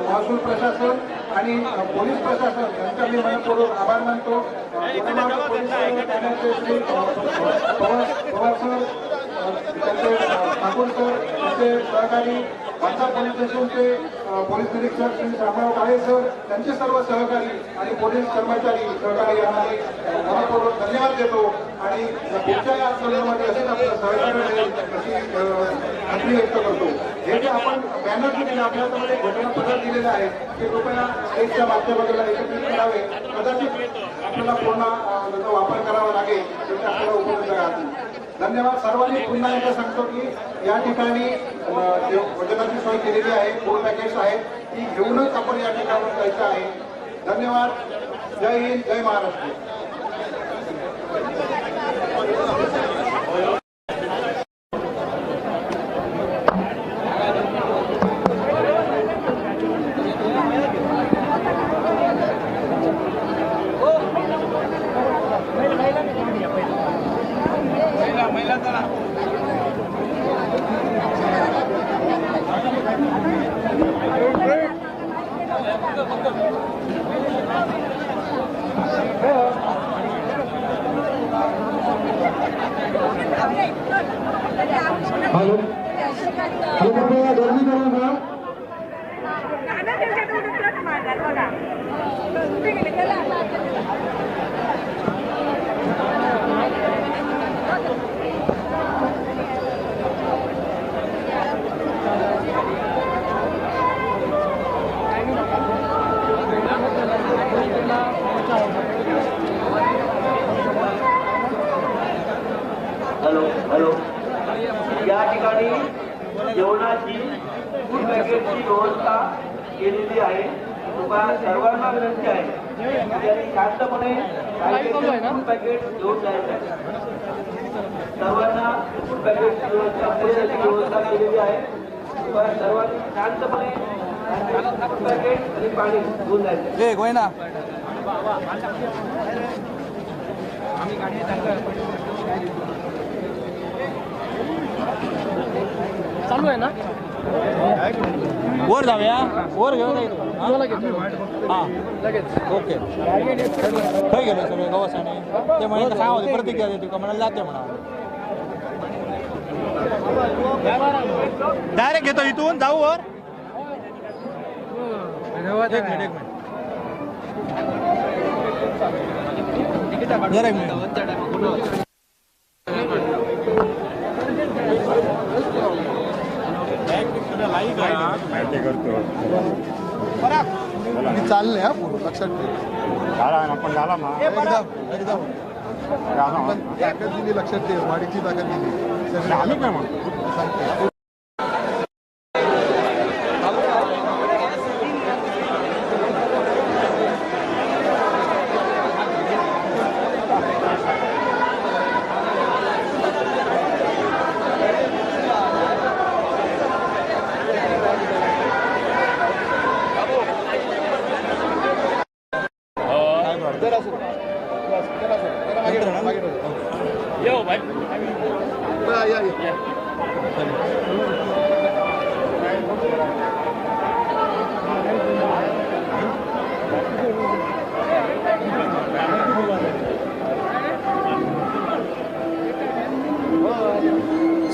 महसूल प्रशासन आणि पोलीस प्रशासन यांचा मी मनपूर्वक आभार मानतो. उस्मानाबाद पोलीस ठाण्याचे श्री पवार सर, त्यांचे ठाकूर सर, त्यांचे सहकारी बांदा पोलीस स्टेशनचे पोलीस निरीक्षक श्री शामराव काळे सर, त्यांचे सर्व सहकारी आणि पोलीस कर्मचारी सहकारी यांना मनपूर्वक धन्यवाद देतो आणि पुढच्या या आंदोलनामध्ये असेच आपलं सहकार्य मिळेल अशी खात्री व्यक्त करतो. हे जे आपण बॅनर जे दिले आपल्या हातामध्ये घटनापत्र दिलेले आहे ते कृपया स्टेजच्या मागच्या बाजूला एकत्रित करावे. कदाचित आपल्याला पूर्ण त्याचा वापर करावा लागेल त्याची आपल्याला उपलब्ध राहतील. धन्यवाद. सर्वांनी पुन्हा एकदा सांगतो की या ठिकाणी भोजनाची सोय केलेली आहे, फूड पॅकेट्स आहेत, ती घेऊनच आपण या ठिकाणी जायचं आहे. धन्यवाद. जय हिंद, जय महाराष्ट्र. हॅलो कृपया गर्दी करू नका. हॅलो हॅलो या ठिकाणी जेवणाची फूड पॅकेटची व्यवस्था केलेली आहे. तुम्हाला सर्वांना विनंती आहे त्यांनी शांतपणे फूड पॅकेट घेऊन जायचं आहे. सर्वांना फूड पॅकेटची व्यवस्था केलेली आहे. तुम्हाला सर्वांनी शांतपणे फूड पॅकेट आणि पाणी घेऊन जायचं. चालू आहे ना. वर जाऊया, वर घेऊन हां लगेच ओके. खंय गेलो सगळे गवसाने ते म्हणे सांगा प्रतिक्रिया देतो का म्हणाला जाते म्हणा. डायरेक्ट घेतो इथून जाऊ वर. एक मिनिट जरा एक मिनिट. मी चालले हा पूर्ण लक्षात ठेव. एकदम आपण ताकद दिली, लक्षात ठेव. वाढीची ताकद दिली सगळी. काय म्हणतो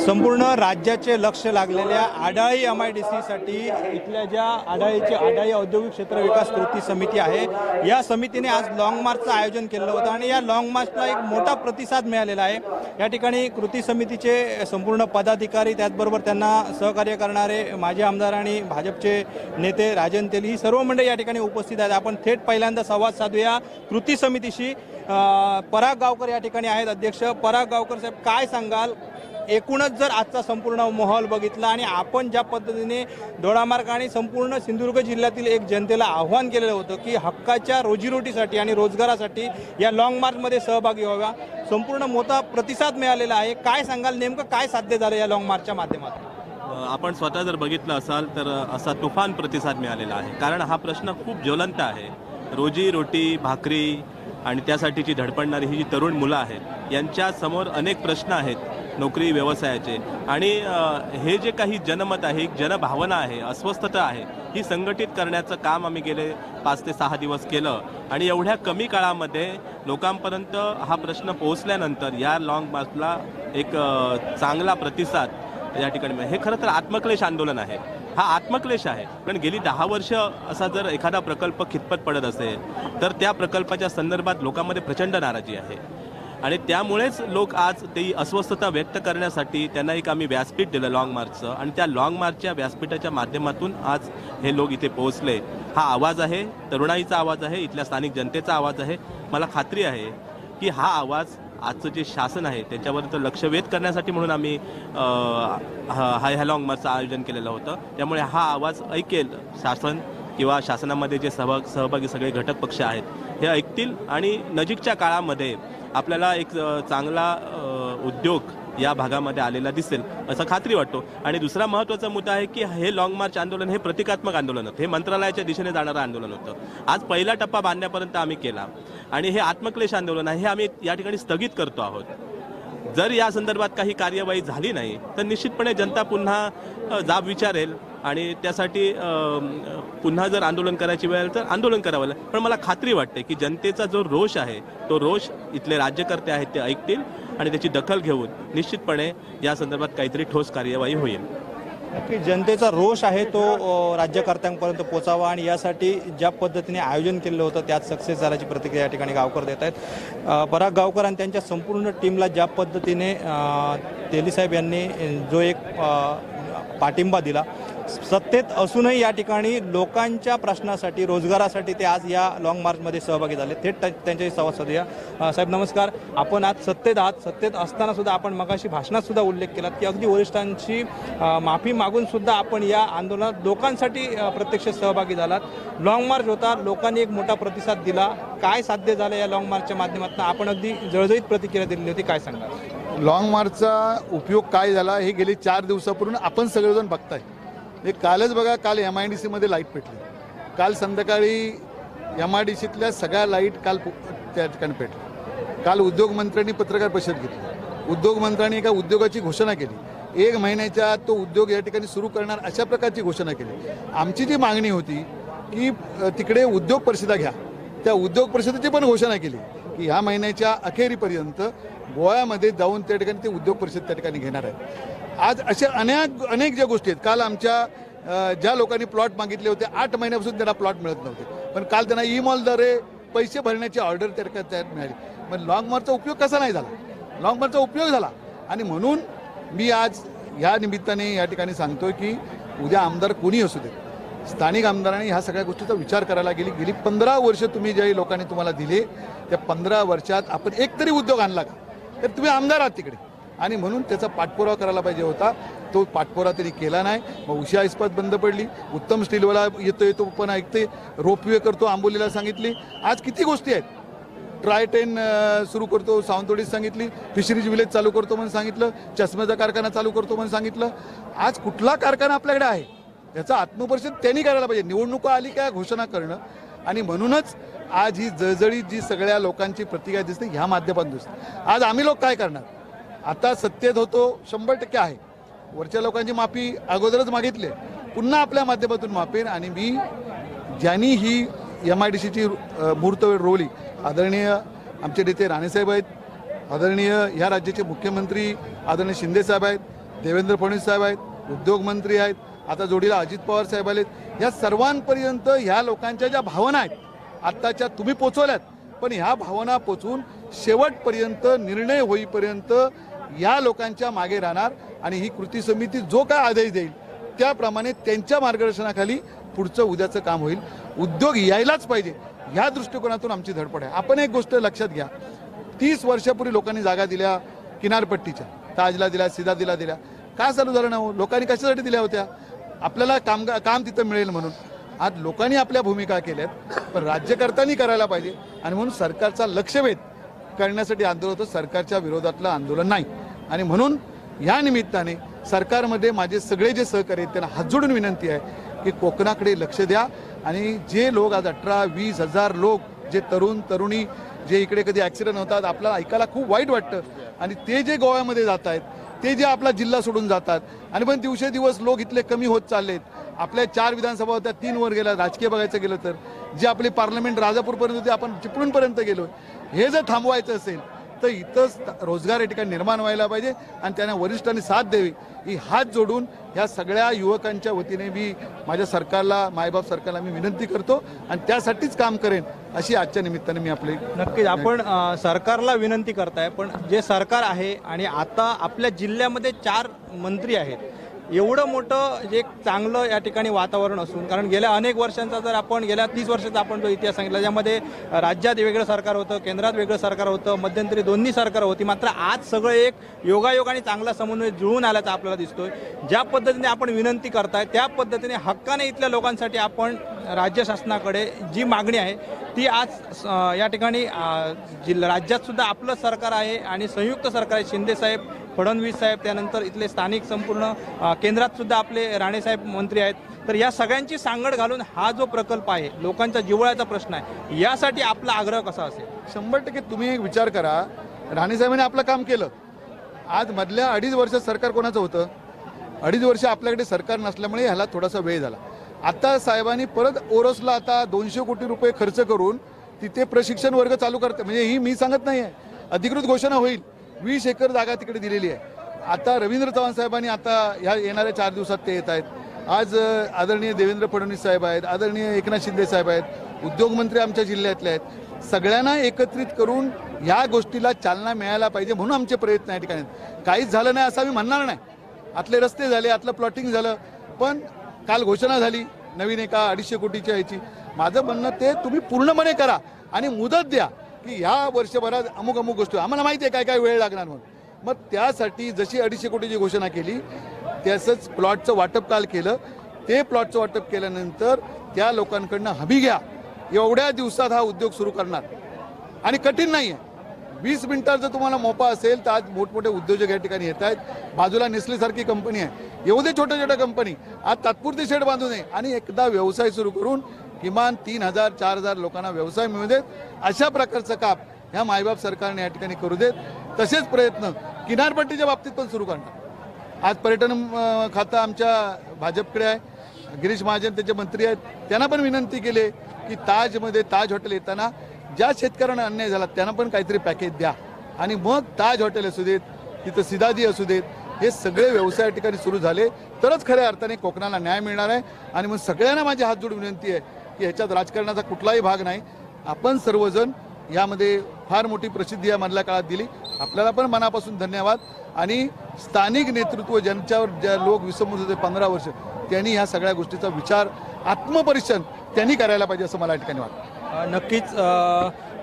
संपूर्ण राज्याचे लक्ष लागलेल्या आढाळी MIDC साठी इथल्या ज्या आढाळी औद्योगिक क्षेत्र विकास कृती समिती आहे या समितीने आज लॉंग मार्चचं आयोजन केलं होतं आणि या लॉंग मार्चला एक मोठा प्रतिसाद मिळालेला आहे. या ठिकाणी कृती समितीचे संपूर्ण पदाधिकारी त्याचबरोबर त्यांना सहकार्य करणारे माजी आमदार आणि भाजपचे नेते राजन तेली ही सर्व मंडळी या ठिकाणी उपस्थित आहेत. आपण थेट पहिल्यांदा संवाद साधूया कृती समितीशी. पराग गावकर या ठिकाणी आहेत अध्यक्ष. पराग गावकर साहेब, काय सांगाल? एकूणच जर आजचा संपूर्ण माहोल बघितला आणि आपण ज्या पद्धतीने दोडामार्ग आणि संपूर्ण सिंधुदुर्ग जिल्ह्यातील एक जनतेला आव्हान केलेलं होतं की हक्काच्या रोजीरोटीसाठी आणि रोजगारासाठी या लॉंग मार्चमध्ये सहभागी व्हावा, संपूर्ण मोठा प्रतिसाद मिळालेला आहे. काय सांगाल, नेमकं काय साध्य झालं या लॉंग मार्चच्या माध्यमातून? आपण स्वतः जर बघितलं असाल तर असा तुफान प्रतिसाद मिळालेला आहे. कारण हा प्रश्न खूप ज्वलंत आहे. रोजी रोटी भाकरी आणि त्यासाठीची धडपडणारी ही जी तरुण मुलं आहेत यांच्या समोर अनेक प्रश्न आहेत नोकरी व्यवसायाचे आणि हे जे काही जनमत आहे, एक जनभावना आहे, अस्वस्थता आहे, ही संघटित करण्याचं काम आम्ही गेले 5 ते 6 दिवस केलं आणि एवढ्या कमी काळामध्ये लोकांपर्यंत हा प्रश्न पोहोचल्यानंतर या लाँग मार्चला एक चांगला प्रतिसाद या ठिकाणी हे खरं तर आत्मक्लेश आंदोलन आहे. हा आत्मक्लेश आहे, कारण गेली 10 वर्ष असा जर एखादा प्रकल्प खितपत पडत असेल तर त्या प्रकल्पाच्या संदर्भात लोकांमध्ये प्रचंड नाराजी आहे आणि त्यामुळेच लोक आज ती अस्वस्थता व्यक्त करण्यासाठी त्यांना एक आम्ही व्यासपीठ दिलं लाँग मार्चचं आणि त्या लाँग मार्चच्या व्यासपीठाच्या माध्यमातून आज हे लोक इथे पोहोचले. हा आवाज आहे, तरुणाईचा आवाज आहे, इथल्या स्थानिक जनतेचा आवाज आहे. मला खात्री आहे की हा आवाज आजचं जे शासन आहे त्याच्यावर लक्ष वेध करण्यासाठी म्हणून आम्ही ह्या लाँग मार्चचं आयोजन केलेलं होतं. त्यामुळे हा आवाज ऐकेल शासन किंवा शासनामध्ये जे सहभागी सगळे घटक पक्ष आहेत हे ऐकतील आणि नजीकच्या काळामध्ये आपल्याला एक चांगला उद्योग या भागामध्ये आलेला दिसेल असं खात्री वाटतो. आणि दुसरा महत्त्वाचा मुद्दा आहे की हे लाँग मार्च आंदोलन हे प्रतिकात्मक आंदोलन होतं, हे मंत्रालयाच्या दिशेने जाणारं आंदोलन होतं. आज पहिला टप्पा बांधण्यापर्यंत आम्ही केला आणि हे आत्मक्लेश आंदोलन आहे, हे आम्ही या ठिकाणी स्थगित करतो आहोत. जर या संदर्भात काही कार्यवाही झाली नाही तर निश्चितपणे जनता पुन्हा जाब विचारेल आणि त्यासाठी पुन्हा जर आंदोलन करायची वेळ तर आंदोलन करावं लागेल. पण मला खात्री वाटते की जनतेचा जो रोष आहे तो रोष इथले राज्यकर्ते आहेत ते ऐकतील आणि त्याची दखल घेऊन निश्चितपणे या संदर्भात काहीतरी ठोस कार्यवाही होईल. की जनतेचा रोष आहे तो राज्यकर्त्यांपर्यंत पोचावा आणि यासाठी ज्या पद्धतीने आयोजन केलं होतं त्यात सक्सेस झाल्याची प्रतिक्रिया या ठिकाणी गावकर देत आहेत. पराग गावकर आणि त्यांच्या संपूर्ण टीमला ज्या पद्धतीने तेली साहेब यांनी जो एक पाठिंबा दिला, सत्तेत असूनही या ठिकाणी लोकांच्या प्रश्नासाठी, रोजगारासाठी ते आज या लाँग मार्चमध्ये सहभागी झाले. थेट त्यांच्याशी संवाद साधूया. साहेब नमस्कार. आपण आज सत्तेत आहात, सत्तेत असताना सुद्धा आपण मगाशी भाषणात सुद्धा उल्लेख केला की अगदी वरिष्ठांची माफी मागून सुद्धा आपण या आंदोलनात लोकांसाठी प्रत्यक्ष सहभागी झालात. लाँग मार्च होता, लोकांनी एक मोठा प्रतिसाद दिला. काय साध्य झालं या लाँग मार्चच्या माध्यमातून? आपण अगदी जळजळीत प्रतिक्रिया दिलेली होती, काय सांगाल? लाँग मार्चचा उपयोग काय झाला हे गेली 4 दिवसापूर्वी आपण सगळेजण बघताय. हे कालच बघा, काल MIDC मध्ये लाईट पेटली, काल संध्याकाळी MIDCतल्या सगळ्या लाईट काल त्या ठिकाणी पेटल्या. काल उद्योगमंत्र्यांनी पत्रकार परिषद घेतली, उद्योगमंत्र्यांनी एका उद्योगाची घोषणा केली, 1 महिन्याच्या आत तो उद्योग या ठिकाणी सुरू करणार अशा प्रकारची घोषणा केली. आमची जी मागणी होती की तिकडे उद्योग परिषदा घ्या, त्या उद्योग परिषदेची पण घोषणा केली की ह्या महिन्याच्या अखेरीपर्यंत गोव्यामध्ये जाऊन त्या ठिकाणी ते उद्योग परिषद त्या ठिकाणी घेणार आहे. आज अशा अनेक ज्या गोष्टी आहेत, काल आमच्या ज्या लोकांनी प्लॉट मागितले होते 8 महिन्यापासून त्यांना प्लॉट मिळत नव्हते, पण काल त्यांना ई-मॉलद्वारे पैसे भरण्याची ऑर्डर त्या मिळाली. मग लाँग मार्चचा उपयोग कसा नाही झाला? लाँग मार्चचा उपयोग झाला आणि म्हणून मी आज या निमित्ताने या ठिकाणी सांगतोय की उद्या आमदार कोणी असू दे, स्थानिक आमदारांनी ह्या सगळ्या गोष्टीचा विचार करायला गेली 15 वर्ष तुम्ही ज्या लोकांनी तुम्हाला दिले त्या 15 वर्षात आपण एक तरी उद्योग आणला का? तर तुम्ही आमदार आहात तिकडे आणि म्हणून त्याचा पाठपुरावा करायला पाहिजे होता. तो पाठपुरावा तरी केला नाही. मग उषा इस्पात बंद पडली, उत्तम स्टीलवाला येतो पण ऐकते, रोपवे करतो आंबोलीला सांगितली. आज किती गोष्टी आहेत, ट्रायटेन सुरू करतो सावंतवाडीत सांगितली, फिशरीज विलेज चालू करतो म्हणून सांगितलं, चष्म्याचा कारखाना चालू करतो म्हणून सांगितलं. आज कुठला कारखाना आपल्याकडे आहे याचा आत्मपरिचय त्यांनी करायला पाहिजे. निवडणुका आली काय घोषणा करणं, आणि म्हणूनच आज ही जळजळीत जी सगळ्या लोकांची प्रतिक्रिया दिसते ह्या माध्यमातून दिसते. आज आम्ही लोक काय करणार? आता सत्तेत होतो 100% आहे, वरच्या लोकांची माफी अगोदरच मागितली, पुन्हा आपल्या माध्यमातून माफेन. आणि मी ज्यांनी ही MIDCची मुहूर्तवेळ रोवली, आदरणीय आमचे नेते राणेसाहेब आहेत, आदरणीय ह्या राज्याचे मुख्यमंत्री आदरणीय शिंदेसाहेब आहेत, देवेंद्र फडणवीस साहेब आहेत, उद्योगमंत्री आहेत, आता जोडीला अजित पवार साहेब आलेत. ह्या सर्वांपर्यंत ह्या लोकांच्या ज्या भावना आहेत आत्ताच्या तुम्ही पोचवल्यात, पण ह्या भावना पोचवून शेवटपर्यंत निर्णय होईपर्यंत या लोकांच्या मागे राहणार आणि ही कृती समिती जो काय आदेश देईल त्याप्रमाणे त्यांच्या मार्गदर्शनाखाली पुढचं उद्याचं काम होईल. उद्योग यायलाच पाहिजे ह्या दृष्टिकोनातून आमची धडपड आहे. आपण एक गोष्ट लक्षात घ्या, 30 वर्षापूर्वी लोकांनी जागा दिल्या किनारपट्टीच्या, ताजला दिल्या, सिदादीला दिल्या, का चालू झालं ना? लोकांनी कशासाठी दिल्या होत्या? आपल्याला काम तिथं मिळेल म्हणून. आज लोकांनी आपल्या भूमिका केल्यात, पण राज्यकर्त्यांनी करायला पाहिजे आणि म्हणून सरकारचा लक्षवेध करण्यासाठी आंदोलन होतं, सरकारच्या विरोधातलं आंदोलन नाही. आणि म्हणून या निमित्ताने सरकारमध्ये माझे सगळे जे सहकारी आहेत त्यांना हात जोडून विनंती आहे की कोकणाकडे लक्ष द्या. आणि जे लोक आज 18-20 हजार लोक, जे तरुण तरुणी जे इकडे कधी ॲक्सिडेंट होतात, आपल्याला ऐकायला खूप वाईट वाटतं, आणि ते जे गोव्यामध्ये जात आहेत ते जे आपला जिल्हा सोडून जातात आणि पण दिवसेदिवस लोक इथले कमी होत चाललेत. आपल्या 4 विधानसभा होत्या, 3 वर गेल्या. राजकीय बघायचं गेलं तर जे आपली पार्लमेंट राजापूरपर्यंत होती आपण चिपळूणपर्यंत गेलो. हे जर थांबवायचं असेल तर इथंच रोजगार या ठिकाणी निर्माण व्हायला पाहिजे आणि त्यांना वरिष्ठांनी साथ द्यावी ही हात जोडून ह्या सगळ्या युवकांच्या वतीने मी माझ्या सरकारला, मायबाप सरकारला मी विनंती करतो आणि त्यासाठीच काम करेन अशी आजच्या निमित्ताने मी आपली. नक्कीच आपण सरकारला विनंती करताय, पण जे सरकार आहे आणि आता आपल्या जिल्ह्यामध्ये 4 मंत्री आहेत, एवढं मोठं जे चांगलं या ठिकाणी वातावरण असून, कारण गेल्या अनेक वर्षांचा जर आपण गेल्या 30 वर्षाचा आपण जो इतिहास सांगितला, ज्यामध्ये राज्यात वेगळं सरकार होतं, केंद्रात वेगळं सरकार होतं, मध्यंतरी दोन्ही सरकार होती, मात्र आज सगळं एक योगायोग आणि चांगला समन्वय जुळून आल्याचा आपल्याला दिसतोय. ज्या पद्धतीने आपण विनंती करताय त्या पद्धतीने हक्काने इथल्या लोकांसाठी आपण राज्य शासनाकडे जी मागणी आहे ती आज या ठिकाणी राज्यात सुद्धा आपलं सरकार आहे आणि संयुक्त सरकार आहे. शिंदे साहेब, फडणवीस साहेब, त्यानंतर इथले स्थानिक संपूर्ण केंद्रात सुद्धा आपले राणेसाहेब मंत्री आहेत. तर या सगळ्यांची सांगड घालून हा जो प्रकल्प आहे, लोकांच्या जिव्हाळ्याचा प्रश्न आहे, यासाठी आपला आग्रह कसा असेल? 100% तुम्ही एक विचार करा, राणेसाहेबांनी आपलं काम केलं. आज मधल्या 2.5 वर्षात सरकार कोणाचं होतं? 2.5 वर्ष आपल्याकडे सरकार नसल्यामुळे ह्याला थोडासा वेळ झाला. आता साहेबांनी परत ओरसला आता 200 कोटी रुपये खर्च करून तिथे प्रशिक्षण वर्ग चालू करते. म्हणजे ही मी सांगत नाही आहे, अधिकृत घोषणा होईल. 20 एकर जागा तिकडे दिलेली आहे. आता रवींद्र चव्हाण साहेबांनी आता ह्या येणाऱ्या 4 दिवसात ते येत आहेत. आज आदरणीय देवेंद्र फडणवीस साहेब आहेत, आदरणीय एकनाथ शिंदे साहेब आहेत, उद्योगमंत्री आमच्या जिल्ह्यातले आहेत. सगळ्यांना एकत्रित करून ह्या गोष्टीला चालना मिळायला पाहिजे म्हणून आमचे प्रयत्न या ठिकाणी. काहीच झालं नाही असं मी म्हणणार नाही. आतले रस्ते झाले, आतलं प्लॉटिंग झालं, पण काल घोषणा झाली नवीन एका 250 कोटीच्या ह्याची. माझं म्हणणं ते तुम्ही पूर्णपणे करा आणि मुदत द्या की ह्या वर्षभरात अमुक अमुक गोष्टी. आम्हाला माहिती आहे काय काय वेळ लागणार म्हणून. मग त्यासाठी जशी 250 कोटीची घोषणा केली तसंच प्लॉटचं वाटप काल केलं. ते प्लॉटचं वाटप केल्यानंतर त्या लोकांकडनं हमी घ्या. एवढ्या दिवसात हा उद्योग सुरू करणार आणि कठीण नाही आहे. 20 मिनिटात जर तुम्हाला मोपा असेल तर आज मोठमोठे उद्योजक या ठिकाणी येत आहेत. बाजूला नेसलेसारखी कंपनी आहे. एवढे छोट्या छोट्या कंपनी आज तात्पुरते शेड बांधू नये आणि एकदा व्यवसाय सुरू करून किमान 3,000-4,000 लोकांना व्यवसाय मिळू देत. अशा प्रकारचं काम ह्या मायबाप सरकारने या ठिकाणी करू देत. तसेच प्रयत्न किनारपट्टीच्या बाबतीत पण सुरू करणार. आज पर्यटन खातं आमच्या भाजपकडे आहे. गिरीश महाजन त्याचे मंत्री आहेत. त्यांना पण विनंती केली की ताजमध्ये ताज हॉटेल येताना ज्या शेतकऱ्यांना अन्याय झाला त्यांना पण काहीतरी पॅकेज द्या आणि मग ताज हॉटेल असू देत, तिथं सिदादी असू देत, हे सगळे व्यवसाय ठिकाणी सुरू झाले तरच खऱ्या अर्थाने कोकणाला न्याय मिळणार आहे. आणि मग सगळ्यांना माझी हात जोडून विनंती आहे की ह्याच्यात राजकारणाचा कुठलाही भाग नाही. आपण सर्वजण यामध्ये फार मोठी प्रसिद्धी या मधल्या काळात दिली. आपल्याला पण मनापासून धन्यवाद. आणि स्थानिक नेतृत्व ज्यांच्यावर ज्या लोक विसंबून होते 15 वर्ष, त्यांनी ह्या सगळ्या गोष्टीचा विचार, आत्मपरीक्षण त्यांनी करायला पाहिजे असं मला या ठिकाणी वाटतं. नक्कीच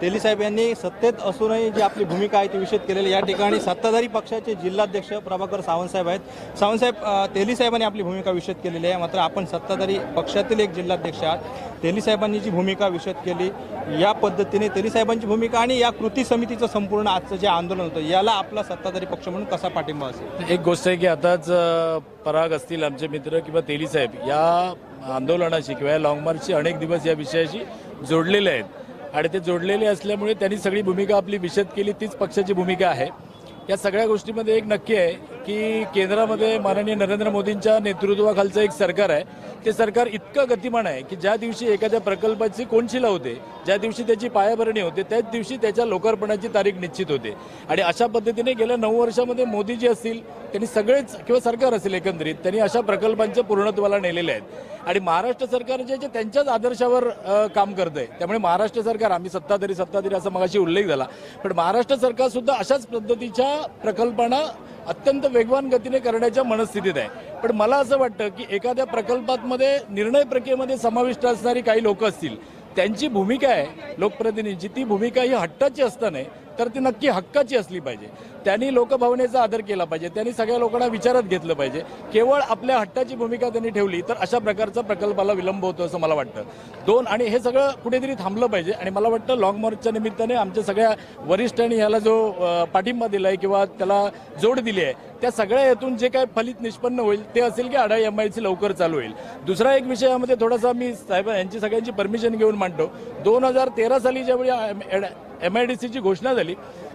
तेली साहेब यांनी सत्तेत असूनही जी आपली भूमिका आहे ती विशद केलेली. या ठिकाणी सत्ताधारी पक्षाचे जिल्हाध्यक्ष प्रभाकर सावंत साहेब आहेत. सावंत साहेब, तेली साहेबांनी आपली भूमिका विशद केलेली आहे, मात्र आपण सत्ताधारी पक्षातील एक जिल्हाध्यक्ष आहात. तेली साहेबांनी जी भूमिका विशद केली, या पद्धतीने तेली साहेबांची भूमिका आणि या कृती समितीचं संपूर्ण आजचं जे आंदोलन होतं याला आपला सत्ताधारी पक्ष म्हणून कसा पाठिंबा असेल? एक गोष्ट आहे की आताच पराग असतील आमचे मित्र किंवा तेली साहेब या आंदोलनाशी किंवा या लॉंग मार्चशी अनेक दिवस या विषयाशी जोडलेले आहेत आणि ते जोडलेले असल्यामुळे त्यांनी सगळी भूमिका आपली विशद केली. तीच पक्षाची भूमिका आहे. या सगळ्या गोष्टीमध्ये एक नक्की आहे की केंद्रामध्ये माननीय नरेंद्र मोदींच्या नेतृत्वाखालचं एक सरकार आहे. ते सरकार इतकं गतिमान आहे की ज्या दिवशी एखाद्या प्रकल्पाची कोनशिला होते, ज्या दिवशी त्याची पायाभरणी होते, त्याच दिवशी त्याच्या लोकार्पणाची तारीख निश्चित होते. आणि अशा पद्धतीने गेल्या 9 वर्षामध्ये मोदीजी असतील, त्यांनी सगळेच किंवा सरकार असेल एकंदरीत, त्यांनी अशा प्रकल्पांच्या पूर्णत्वाला नेलेले आहेत. आणि महाराष्ट्र सरकार जे त्यांच्याच आदर्शावर काम करत आहे. त्यामुळे महाराष्ट्र सरकार, आम्ही सत्ताधारी असा मगाशी उल्लेख झाला, पण महाराष्ट्र सरकार सुद्धा अशाच पद्धतीच्या प्रकल्पांना अत्यंत वेगवान गतीने करण्याच्या मनस्थितीत आहे. पण मला असं वाटतं की एखाद्या प्रकल्पामध्ये निर्णय प्रक्रियेमध्ये समाविष्ट असणारी काही लोक असतील, त्यांची भूमिका आहे लोकप्रतिनिधींची, ती भूमिका ही हट्टाची असताना तर ती नक्की हक्काची असली पाहिजे. त्यांनी लोकभावनेचा आदर केला पाहिजे. त्यांनी सगळ्या लोकांना विचारात घेतलं पाहिजे. केवळ आपल्या हट्टाची भूमिका त्यांनी ठेवली तर अशा प्रकारचा प्रकल्पाला विलंब होतो असं मला वाटतं. आणि हे सगळं कुठेतरी थांबलं पाहिजे. आणि मला वाटतं लॉंग मार्चच्या निमित्ताने आमच्या सगळ्या वरिष्ठांनी ह्याला जो पाठिंबा दिला आहे किंवा त्याला जोड दिली आहे, त्या सगळ्या यातून जे काय फलित निष्पन्न होईल ते असेल की अडाई MIDC लवकर चालू होईल. दुसरा एक विषय यामध्ये थोडासा मी साहेब यांची सगळ्यांची परमिशन घेऊन मांडतो. 2013 साली ज्यावेळी MIDCची घोषणा झाली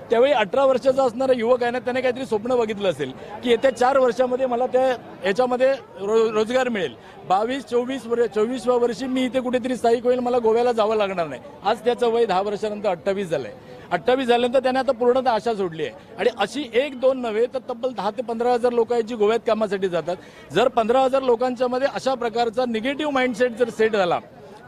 त्यावेळी 18 वर्षाचा असणारा युवक आहे ना, त्याने काहीतरी स्वप्न बघितलं असेल की येत्या 4 वर्षामध्ये मला त्या याच्यामध्ये रोजगार मिळेल. 22-24व्या वर्षी मी इथे कुठेतरी स्थायिक होईल, मला गोव्याला जावं लागणार नाही. आज त्याचं वय 10 वर्षानंतर 28 झालंय. 28 झाल्यानंतर त्याने आता पूर्णतः आशा सोडली आहे. आणि अशी 1-2 नव्हे तर तब्बल 10 ते 15,000 लोक आहेत जी गोव्यात कामासाठी जातात. जर 15,000 लोकांच्या मध्ये अशा प्रकारचा निगेटिव्ह माइंडसेट जर सेट झाला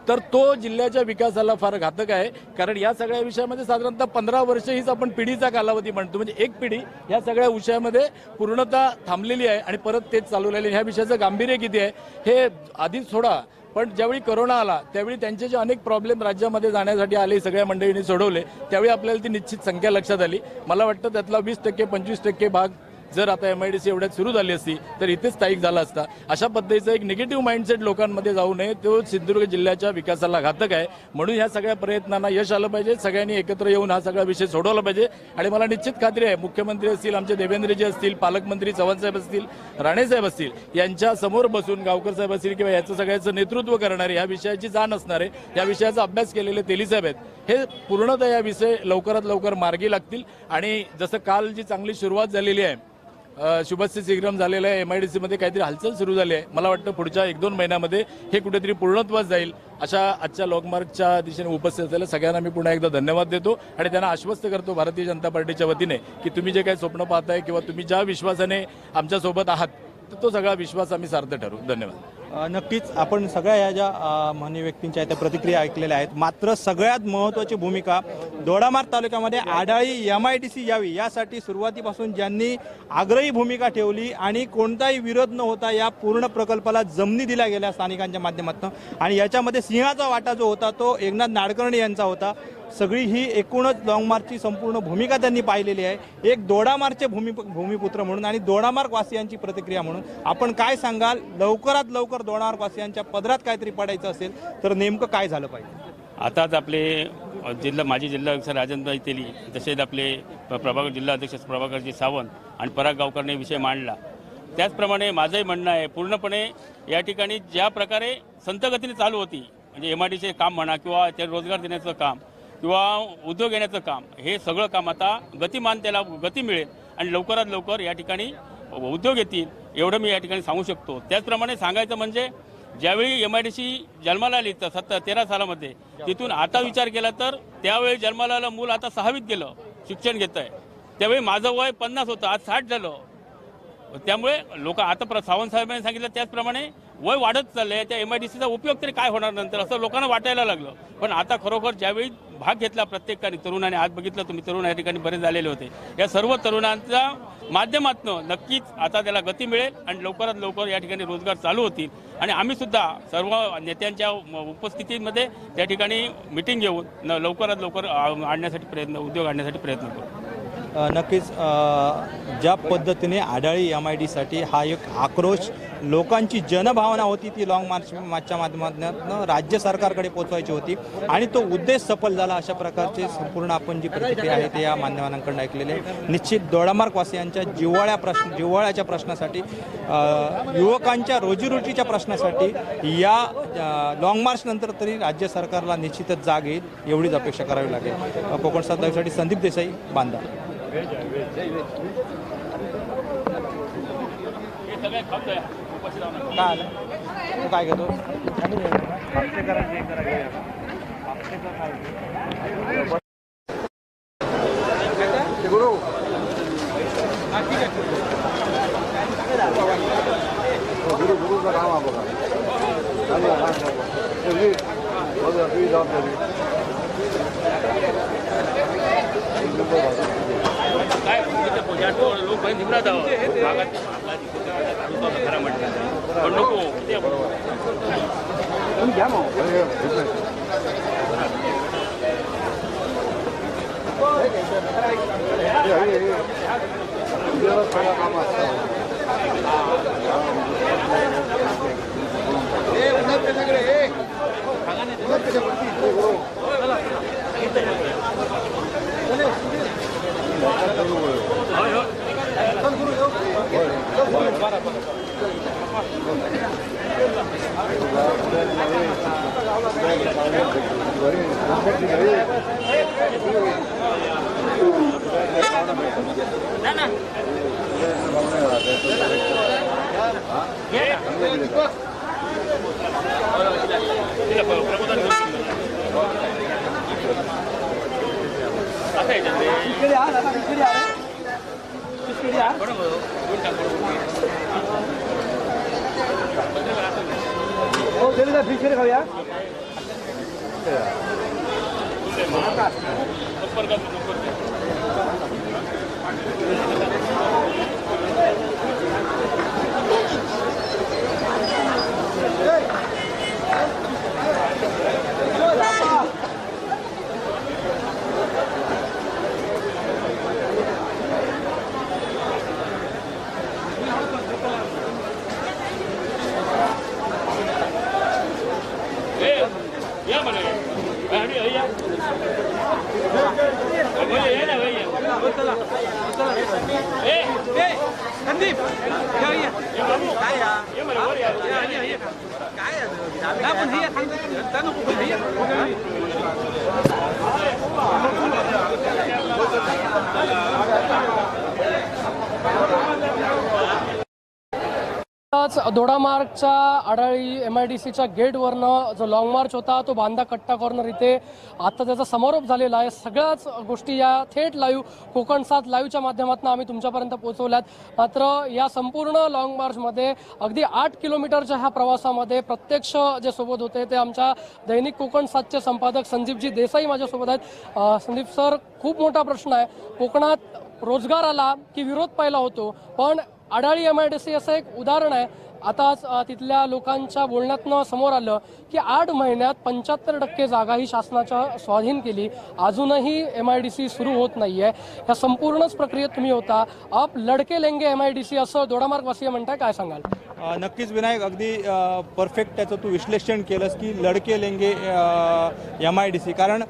तर तो जिल्ह्याच्या विकासाला फार घातक आहे. कारण या सगळ्या विषयामध्ये साधारणतः 15 वर्ष हीच आपण पिढीचा कालावधी म्हणतो. म्हणजे एक पिढी या सगळ्या विषयामध्ये पूर्णतः थांबलेली आहे आणि परत तेच चालू राहिले. ह्या विषयाचं गांभीर्य किती आहे हे आधीच सोडा, पण ज्यावेळी कोरोना आला त्यावेळी त्यांचे जे अनेक प्रॉब्लेम राज्यामध्ये जाण्यासाठी आले सगळ्या मंडळींनी सोडवले. त्यावेळी आपल्याला ती निश्चित संख्या लक्षात आली. मला वाटतं त्यातला 20% 25% भाग जर आता MIDC एवढ्यात सुरू झाली असती तर इथेच स्थायिक झाला असता. अशा पद्धतीचा एक निगेटिव्ह माइंडसेट लोकांमध्ये जाऊ नये, तो सिंधुदुर्ग जिल्ह्याच्या विकासाला घातक आहे. म्हणून ह्या सगळ्या प्रयत्नांना यश आलं पाहिजे. सगळ्यांनी एकत्र येऊन हा सगळा विषय सोडवला पाहिजे. आणि मला निश्चित खात्री आहे मुख्यमंत्री असतील, आमचे देवेंद्रजी असतील, पालकमंत्री चव्हाणसाहेब असतील, राणेसाहेब असतील, यांच्या समोर बसून गावकर साहेब असतील किंवा याचं सगळ्याचं नेतृत्व करणारे, ह्या विषयाची जाण असणारे, या विषयाचा अभ्यास केलेले तेलीसाहेब आहेत, हे पूर्णतः या विषय लवकरात लवकर मार्गी लागतील. आणि जसं काल जी चांगली सुरुवात झालेली आहे, शुभस्य शीघ्रम झालेलं आहे, MIDC मध्ये काहीतरी हालचाल सुरू झाली आहे. मला वाटतं पुढच्या 1-2 महिन्यामध्ये हे कुठेतरी पूर्णत्वास जाईल. अशा आजच्या लॉकमार्कच्या दिशेने उपस्थित असलेल्या सगळ्यांना मी पुन्हा एकदा धन्यवाद देतो आणि त्यांना आश्वस्त करतो भारतीय जनता पार्टीच्या वतीने की तुम्ही जे काही स्वप्न पाहताय किंवा तुम्ही ज्या विश्वासाने आमच्यासोबत आहात तो सगळा विश्वास आम्ही सार्थ ठरवू. धन्यवाद. नक्कीच आपण सगळ्या या ज्या मान्य व्यक्तींच्या त्या प्रतिक्रिया ऐकलेल्या आहेत. मात्र सगळ्यात महत्त्वाची भूमिका दोडामार्ग तालुक्यामध्ये आढाळी MIDC यावी यासाठी सुरुवातीपासून ज्यांनी आग्रही भूमिका ठेवली आणि कोणताही विरोध न होता या पूर्ण प्रकल्पाला जमिनी दिल्या गेल्या स्थानिकांच्या माध्यमातून, आणि याच्यामध्ये सिंहाचा वाटा जो होता तो एकनाथ नाडकर्णी यांचा होता. सगळी ही एकूणच लॉंगमार्चची संपूर्ण भूमिका त्यांनी पाहिलेली आहे. एक दोडामार्गचे भूमिपुत्र म्हणून आणि दोडामार्ग वासियांची प्रतिक्रिया म्हणून आपण काय सांगाल? लवकरात लवकर दोडामार्ग वासियांच्या पदरात काहीतरी पडायचं असेल तर नेमकं काय झालं पाहिजे? आताच आपले माजी जिल्हाध्यक्ष राजनभाई तेली, तसेच आपले प्रभाकर जिल्हाध्यक्ष प्रभाकरजी सावंत आणि पराग गावकरने विषय मांडला. त्याचप्रमाणे माझंही म्हणणं आहे, पूर्णपणे या ठिकाणी ज्या प्रकारे संतगतीने चालू होती, म्हणजे MIDC काम म्हणा किंवा ते रोजगार देण्याचं काम किंवा उद्योग येण्याचं काम, हे सगळं काम आता गतिमान, त्याला गती मिळेल आणि लवकरात लवकर या ठिकाणी उद्योग येतील, एवढं मी या ठिकाणी सांगू शकतो. त्याचप्रमाणे सांगायचं म्हणजे ज्यावेळी MIDC जन्माला आली 13 सालामध्ये, तिथून आता विचार केला तर त्यावेळी जन्माला आलं मूल आता 6वीत गेलं, शिक्षण घेत आहे. त्यावेळी माझं वय 50 होतं, आज 60 झालं. त्यामुळे लोक आता सावंत साहेबांनी सांगितलं त्याचप्रमाणे वय वाढत चाललंय. त्या MIDCचा उपयोग तरी काय होणार नंतर असं लोकांना वाटायला लागलं. पण आता खरोखर ज्यावेळी भाग घेतला प्रत्येकाने, तरुणाने, आज बघितलं तुम्ही तरुण या ठिकाणी बरेच झालेले होते, या सर्व तरुणांच्या माध्यमातून नक्कीच आता त्याला गती मिळेल आणि लवकरात लवकर या ठिकाणी रोजगार चालू होतील. आणि आम्ही सुद्धा सर्व नेत्यांच्या उपस्थितीमध्ये त्या ठिकाणी मिटिंग घेऊन लवकरात लवकर आणण्यासाठी उद्योग आणण्यासाठी प्रयत्न करू. नक्कीच ज्या पद्धतीने आढाळी MIDCसाठी हा एक आक्रोश, लोकांची जनभावना होती ती लॉंग मार्चच्या माध्यमातून राज्य सरकारकडे पोहोचवायची होती आणि तो उद्देश सफल झाला. अशा प्रकारचे संपूर्ण आपण जी प्रतिक्रिया आहे ते या मान्यवरांकडून ऐकलेले. निश्चित दोडामार्ग वासियांच्या जिव्हाळ्याच्या प्रश्नासाठी, युवकांच्या रोजीरोटीच्या प्रश्नासाठी या लॉंग मार्च नंतर तरी राज्य सरकारला निश्चितच जाग येईल एवढीच अपेक्षा करावी लागेल. कोकण सातासाठी संदीप देसाई, बांदा. काय आलं तू काय घेतो? काय लोक निवडा जावं खरं म्हटलं पण नको घ्या मग. होय दोडामार्गच्या आडाळी MIDCच्या गेटवरनं जो लॉंग मार्च होता तो बांधा कट्टा कॉर्नर इथे आता त्याचा समारोप झालेला आहे. सगळ्याच गोष्टी या थेट लाईव्ह कोकण 7 लाईव्हच्या माध्यमातून आम्ही तुमच्यापर्यंत पोहोचवल्यात. मात्र या संपूर्ण लॉंग मार्चमध्ये अगदी 8 किलोमीटरच्या ह्या प्रवासामध्ये प्रत्यक्ष जे सोबत होते ते आमच्या दैनिक कोकण 7चे संपादक संदीपजी देसाई माझ्यासोबत आहेत. संदीप सर, खूप मोठा प्रश्न आहे. कोकणात रोजगार आला की विरोध पहिला होतो, पण आडाळी MIDC असं एक उदाहरण आहे. आताच तिथल्या लोकांच्या बोलण्यातनं समोर आलं की 8 महिन्यात 75% जागा ही शासनाच्या स्वाधीन केली. अजूनही MIDC सुरू होत नाहीये. या संपूर्णच प्रक्रियेत तुम्ही होता. आप लडके लेंगे MIDC असं दोडामार्गवासीय म्हणताय, काय सांगाल? नक्कीच विनायक, अगदी परफेक्ट त्याचं तू विश्लेषण केलंस की लडके लेंगे MIDC. कारण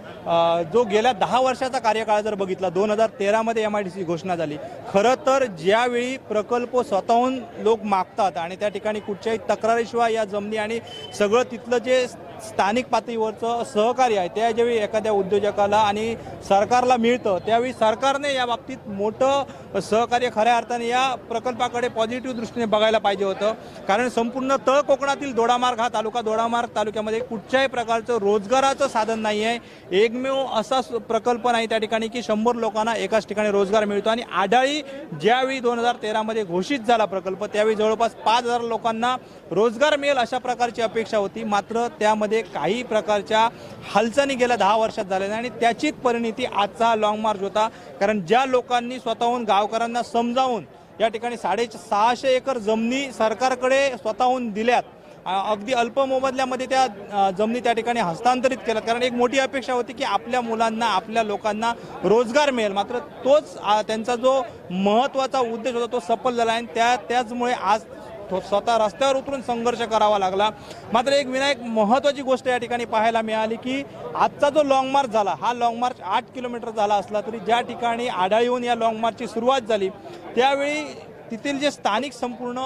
जो गेल्या 10 वर्षाचा कार्यकाळ जर बघितला, 2013मध्ये MIDC घोषणा झाली. खरं तर ज्यावेळी प्रकल्प स्वतःहून लोक मागतात आणि त्या ठिकाणी कुठच्याही तक्रारीशिवाय या जमिनी आणि सगळं तिथलं जे स्थानिक पातळीवरचं सहकार्य आहे त्या ज्यावेळी एखाद्या उद्योजकाला आणि सरकारला मिळतं, त्यावेळी सरकारने या बाबतीत मोठं सहकार्य खऱ्या अर्थाने या प्रकल्पाकडे पॉझिटिव्ह दृष्टीने बघायला पाहिजे होतं. कारण संपूर्ण तळ कोकणातील दोडामार्ग हा तालुका, दोडामार्ग तालुक्यामध्ये कुठच्याही प्रकारचं रोजगाराचं साधन नाही आहे. एकमेव असा प्रकल्प नाही त्या ठिकाणी की 100 लोकांना एकाच ठिकाणी रोजगार मिळतो. आणि आडाळी ज्यावेळी 2013मध्ये घोषित झाला प्रकल्प, त्यावेळी जवळपास 5000 लोकांना रोजगार मिळेल अशा प्रकारची अपेक्षा होती. मात्र त्यामध्ये काही प्रकारच्या हालचाली गेल्या 10 वर्षात झाल्या आणि त्याचीच परिणिती आजचा लॉंग मार्च होता. कारण ज्या लोकांनी स्वतःहून गावकऱ्यांना समजावून या ठिकाणी 650 एकर जमिनी सरकारकडे स्वतःहून दिल्यात, अगदी अल्प मोबदल्यामध्ये त्या जमिनी त्या ठिकाणी हस्तांतरित केल्यात. कारण एक मोठी अपेक्षा होती की आपल्या मुलांना, आपल्या लोकांना रोजगार मिळेल. मात्र तोच त्यांचा जो महत्त्वाचा उद्देश होता तो सफल झाला आणि त्याचमुळे आज स्वतः रस्त्यावर उतरून संघर्ष करावा लागला. मात्र एक विनायक महत्त्वाची गोष्ट या ठिकाणी पाहायला मिळाली की आजचा जो लॉंग मार्च झाला, हा लॉंग मार्च 8 किलोमीटर झाला असला तरी ज्या ठिकाणी आडाळीहून या लॉंग मार्चची सुरुवात झाली त्यावेळी तिथील जे स्थानिक संपूर्ण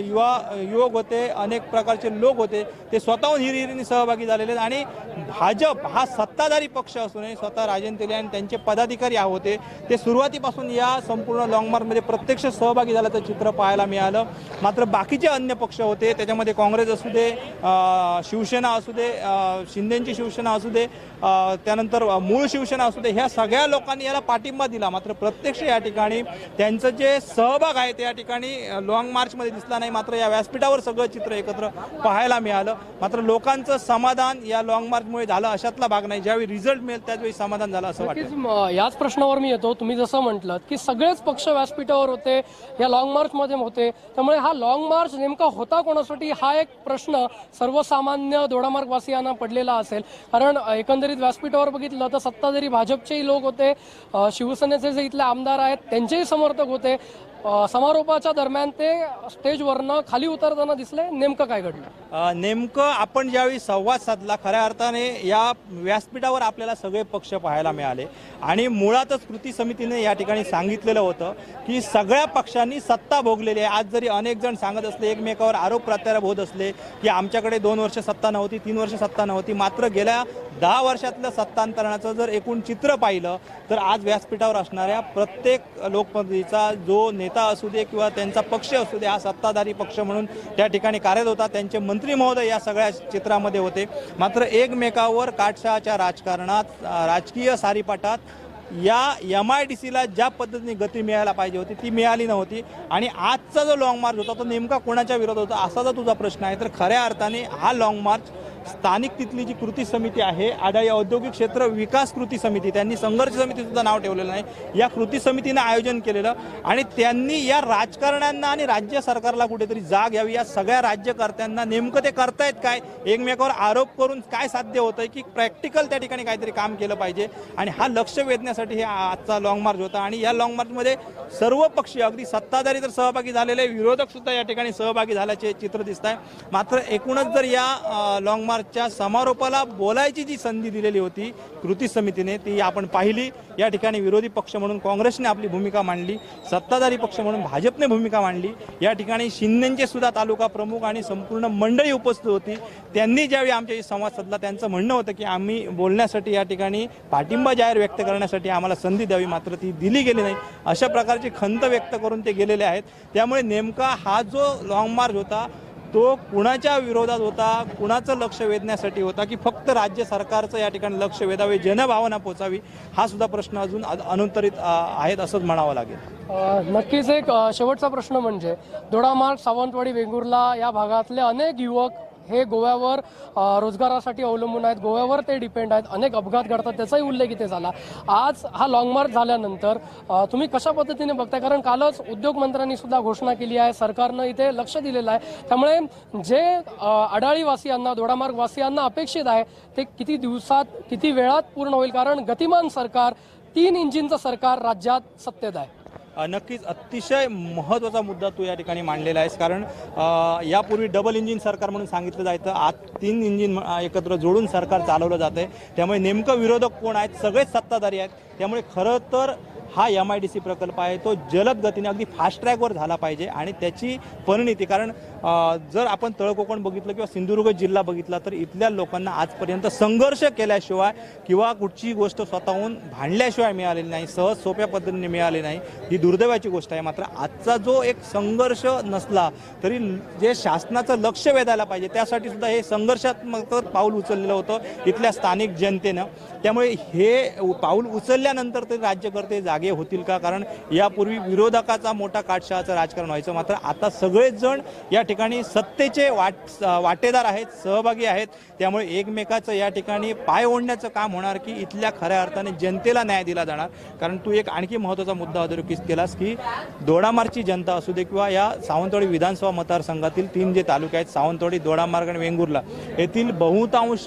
युवक होते, अनेक प्रकारचे लोक होते, ते स्वतःहून हिरिहिरीने सहभागी झालेले. आणि भाजप हा सत्ताधारी पक्ष असूनही स्वतः राजन तेली आणि त्यांचे पदाधिकारी होते ते सुरुवातीपासून या संपूर्ण लॉंग मार्चमध्ये प्रत्यक्ष सहभागी झाल्याचं चित्र पाहायला मिळालं. मात्र बाकीचे अन्य पक्ष होते, त्याच्यामध्ये काँग्रेस असू दे, शिवसेना असू दे, शिंदेची शिवसेना असू दे, त्यानंतर मूळ शिवसेना असू दे, ह्या सगळ्या लोकांनी याला पाठिंबा दिला. मात्र प्रत्यक्ष या ठिकाणी त्यांचं जे सहभाग आहे त्या ठिकाणी लॉंग मार्चमध्ये दिसला नाही. मात्र या व्यासपीठावर सगळं चित्र एकत्र पाहायला मिळालं. मात्र लोकांचं समाधान या लॉंग मार्चमुळे झालं अशातला भाग नाही. ज्यावेळी रिझल्ट मिळेल त्याचवेळी समाधान झालं असं वाटतं. याच प्रश्नावर मी येतो. तुम्ही जसं म्हटलं की सगळेच पक्ष व्यासपीठावर होते, या लॉंग मार्चमध्ये होते, त्यामुळे हा लॉंग मार्च नेमका होता कोणासाठी हा एक प्रश्न सर्वसामान्य दोडामार्गवासियांना पडलेला असेल. कारण एकंदरीत व्यासपीठावर बघितलं तर सत्ताधारी भाजपचेही लोक होते, शिवसेनेचे जे इथले आमदार आहेत त्यांचेही समर्थक होते. समारोपाच्या दरम्यान ते स्टेजवरनं खाली उतरताना दिसले, नेमकं काय घडलं? नेमकं आपण ज्यावेळी संवाद साधला, खऱ्या अर्थाने या व्यासपीठावर आपल्याला सगळे पक्ष पाहायला मिळाले आणि मुळातच कृती समितीने या ठिकाणी सांगितलेलं होतं की सगळ्या पक्षांनी सत्ता भोगलेली आहे. आज जरी अनेक जण सांगत असले, एकमेकावर आरोप प्रत्यारोप होत असले की आमच्याकडे 2 वर्ष सत्ता नव्हती, 3 वर्ष सत्ता नव्हती, मात्र गेल्या 10 वर्षातलं सत्तांतरणाचं जर एकूण चित्र पाहिलं तर आज व्यासपीठावर असणाऱ्या प्रत्येक लोकप्रतिनिधीचा जो नेता असू दे किंवा त्यांचा पक्ष असू दे, हा सत्ताधारी पक्ष म्हणून त्या ठिकाणी कार्यरत होता. त्यांचे मंत्री महोदय या सगळ्या चित्रामध्ये होते. मात्र एकमेकावर काटछाळाच्या राजकारणात, राजकीय सारीपाटात या MIDCला ज्या पद्धतीने गती मिळायला पाहिजे होती ती मिळाली नव्हती. आणि आजचा जो लाँग मार्च होता तो नेमका कोणाच्या विरोधात होता असा जर तुझा प्रश्न आहे तर खऱ्या अर्थाने हा लाँग मार्च स्थानिक तिथली जी कृती समिती आहे, आडाई औद्योगिक क्षेत्र विकास कृती समिती, त्यांनी संघर्ष समिती सुद्धा नाव ठेवलेलं नाही, या कृती समितीनं आयोजन केलेलं. आणि त्यांनी या राजकारण्यांना आणि राज्य सरकारला कुठेतरी जाग यावी, या सगळ्या राज्यकर्त्यांना नेमकं ते करतायत काय, एकमेकावर आरोप करून काय साध्य होतंय की प्रॅक्टिकल त्या ठिकाणी काहीतरी काम केलं पाहिजे. आणि हा लक्ष वेधण्यासाठी हे आजचा लाँग मार्च होता. आणि या लाँग मार्चमध्ये सर्व पक्षीय, अगदी सत्ताधारी तर सहभागी झालेले, विरोधक सुद्धा या ठिकाणी सहभागी झाल्याचे चित्र दिसत आहे. मात्र एकूणच जर या लाँग मार्चच्या समारोपाला बोलायची जी संधी दिलेली होती कृती समितीने ती आपण पाहिली. या ठिकाणी विरोधी पक्ष म्हणून काँग्रेसने आपली भूमिका मांडली, सत्ताधारी पक्ष म्हणून भाजपने भूमिका मांडली. या ठिकाणी शिंदेचे सुद्धा तालुका प्रमुख आणि संपूर्ण मंडळी उपस्थित होती. त्यांनी ज्यावेळी आमच्याशी संवाद साधला त्यांचं म्हणणं होतं की आम्ही बोलण्यासाठी या ठिकाणी पाठिंबा जाहीर व्यक्त करण्यासाठी आम्हाला संधी द्यावी, मात्र ती दिली गेली नाही, अशा प्रकारची खंत व्यक्त करून ते गेलेले आहेत. त्यामुळे नेमका हा जो लाँग मार्च होता तो कुणाच्या विरोधात होता, कुणाचं लक्ष वेधण्यासाठी होता की फक्त राज्य सरकारचं या ठिकाणी लक्ष वेधावे, जनभावना पोचावी, हा सुद्धा प्रश्न अजून अनुत्तरित आहेत असंच म्हणावं लागेल. नक्कीच एक शेवटचा प्रश्न म्हणजे दोडामार्ग, सावंतवाडी, वेंगुर्ला या भागातले अनेक युवक हे गोव्यावर रोजगारासाठी अवलंबून आहेत, गोव्यावर ते डिपेंड आहेत, अनेक अपघात घडतात, त्याचाही उल्लेख इथे झाला. आज हा लाँग मार्च झाल्यानंतर तुम्ही कशा पद्धतीने बघताय? कारण कालच उद्योग मंत्र्यांनी सुद्धा घोषणा केली आहे, सरकारनं इथे लक्ष दिलेलं आहे. त्यामुळे जे आडाळीवासियांना, दोडामार्गवासियांना अपेक्षित आहे ते किती दिवसात, किती वेळात पूर्ण होईल? कारण गतिमान सरकार, 3 इंजिनचं सरकार राज्यात सत्तेत आहे. नक्कीच अतिशय महत्त्वाचा मुद्दा तू या ठिकाणी मांडलेला आहेस. कारण यापूर्वी डबल इंजिन सरकार म्हणून सांगितलं जायचं, आज 3 इंजिन एकत्र जोडून सरकार चालवलं जात आहे. त्यामुळे नेमकं विरोधक कोण आहेत? सगळेच सत्ताधारी आहेत. त्यामुळे खरं तर हा MIDC प्रकल्प आहे तो जलद गतीने अगदी फास्ट ट्रॅकवर झाला पाहिजे आणि त्याची परिणिती, कारण जर आपण तळकोकण बघितलं किंवा सिंधुदुर्ग जिल्हा बघितला तर इथल्या लोकांना आजपर्यंत संघर्ष केल्याशिवाय किंवा कुठची गोष्ट स्वतःहून भांडल्याशिवाय मिळालेली नाही, सहज सोप्या पद्धतीने मिळाली नाही, ही दुर्दैवाची गोष्ट आहे. मात्र आजचा जो एक संघर्ष नसला तरी जे शासनाचं लक्ष वेधायला पाहिजे त्यासाठी सुद्धा हे संघर्षात्मक पाऊल उचललेलं होतं इथल्या स्थानिक जनतेनं. त्यामुळे हे पाऊल उचलल्यानंतर तरी राज्यकर्ते जागे होतील का? कारण यापूर्वी विरोधकाचा मोठा काटछाळाचं राजकारण व्हायचं, मात्र आता सगळेच जण या ठिकाणी सत्तेचे वाटेदार आहेत, सहभागी आहेत. त्यामुळे एकमेकाचं या ठिकाणी पाय ओढण्याचं काम होणार की इथल्या खऱ्या अर्थाने जनतेला न्याय दिला जाणार. कारण तू एक आणखी महत्त्वाचा मुद्दा अधोरेखित केलास की दोडामार्गची जनता असू दे किंवा या सावंतवाडी विधानसभा मतदारसंघातील 3 जे तालुके आहेत, सावंतवाडी, दोडामार्ग आणि वेंगुर्ला, येथील बहुतांश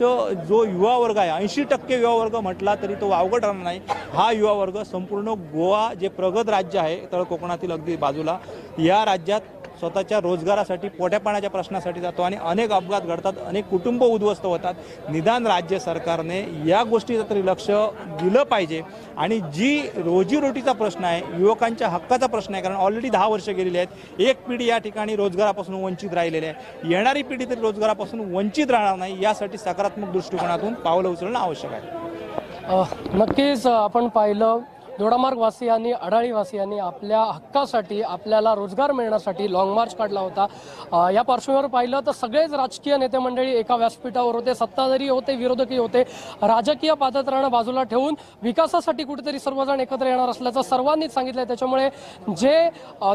जो युवा वर्ग आहे, 80% युवा वर्ग म्हटला तरी तो वावगं ठरणार नाही. हा युवा वर्ग संपूर्ण गोवा जे प्रगत राज्य आहे तळ कोकणातील अगदी बाजूला, या राज्यात स्वतःच्या रोजगारासाठी, पोट्यापाण्याच्या प्रश्नासाठी जातो आणि अनेक अपघात घडतात, अनेक कुटुंब उद्ध्वस्त होतात. निदान राज्य सरकारने या गोष्टीचं तरी लक्ष दिलं पाहिजे. आणि जी रोजीरोटीचा प्रश्न आहे, युवकांच्या हक्काचा प्रश्न आहे, कारण ऑलरेडी 10 वर्ष गेलेली आहेत, एक पिढी या ठिकाणी रोजगारापासून वंचित राहिलेली आहे, येणारी पिढी तरी रोजगारापासून वंचित राहणार नाही, यासाठी सकारात्मक दृष्टिकोनातून पावलं उचलणं आवश्यक आहे. नक्कीच आपण पाहिलं दोडामार्गवासियांनी, आडाळीवासियांनी आपल्या हक्कासाठी, आपल्याला रोजगार मिळण्यासाठी लाँग मार्च काढला होता. या पार्श्वभूमीवर पाहिलं तर सगळेच राजकीय नेते मंडळी एका व्यासपीठावर होते, सत्ताधारी होते, विरोधकी होते. राजकीय पादत्राणं बाजूला ठेवून विकासासाठी कुठेतरी सर्वजण एकत्र येणार असल्याचं सर्वांनीच सांगितलं. त्याच्यामुळे जे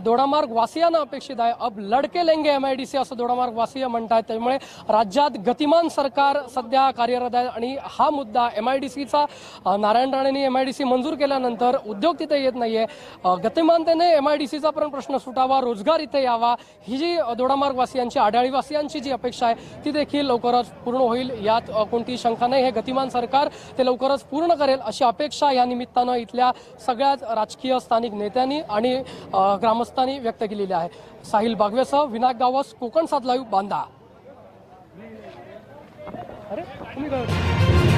दोडामार्गवासियांना अपेक्षित आहे, अब लडके लेंगे MIDC असं दोडामार्गवासीय म्हणतात. त्यामुळे राज्यात गतिमान सरकार सध्या कार्यरत आहे आणि हा मुद्दा MIDCचा नारायण राणेंनी MIDC मंजूर केल्यानंतर तर उद्योग तिथे येत नाहीये. गतिमानतेने MIDCचा पण प्रश्न सुटावा, रोजगार इथे यावा, ही जी दोडामार्ग वासियांची, आढाळी वासियांची जी अपेक्षा आहे ती देखील लवकरच पूर्ण होईल, यात कोणतीही शंका नाही. हे गतिमान सरकार ते लवकरच पूर्ण करेल अशी अपेक्षा या निमित्तानं इथल्या सगळ्याच राजकीय स्थानिक नेत्यांनी आणि ग्रामस्थांनी व्यक्त केलेली आहे. साहिल बागवेसह विनायक गावस, कोकण 7 लाईव्ह, बांदा. अरे तुम्ही काय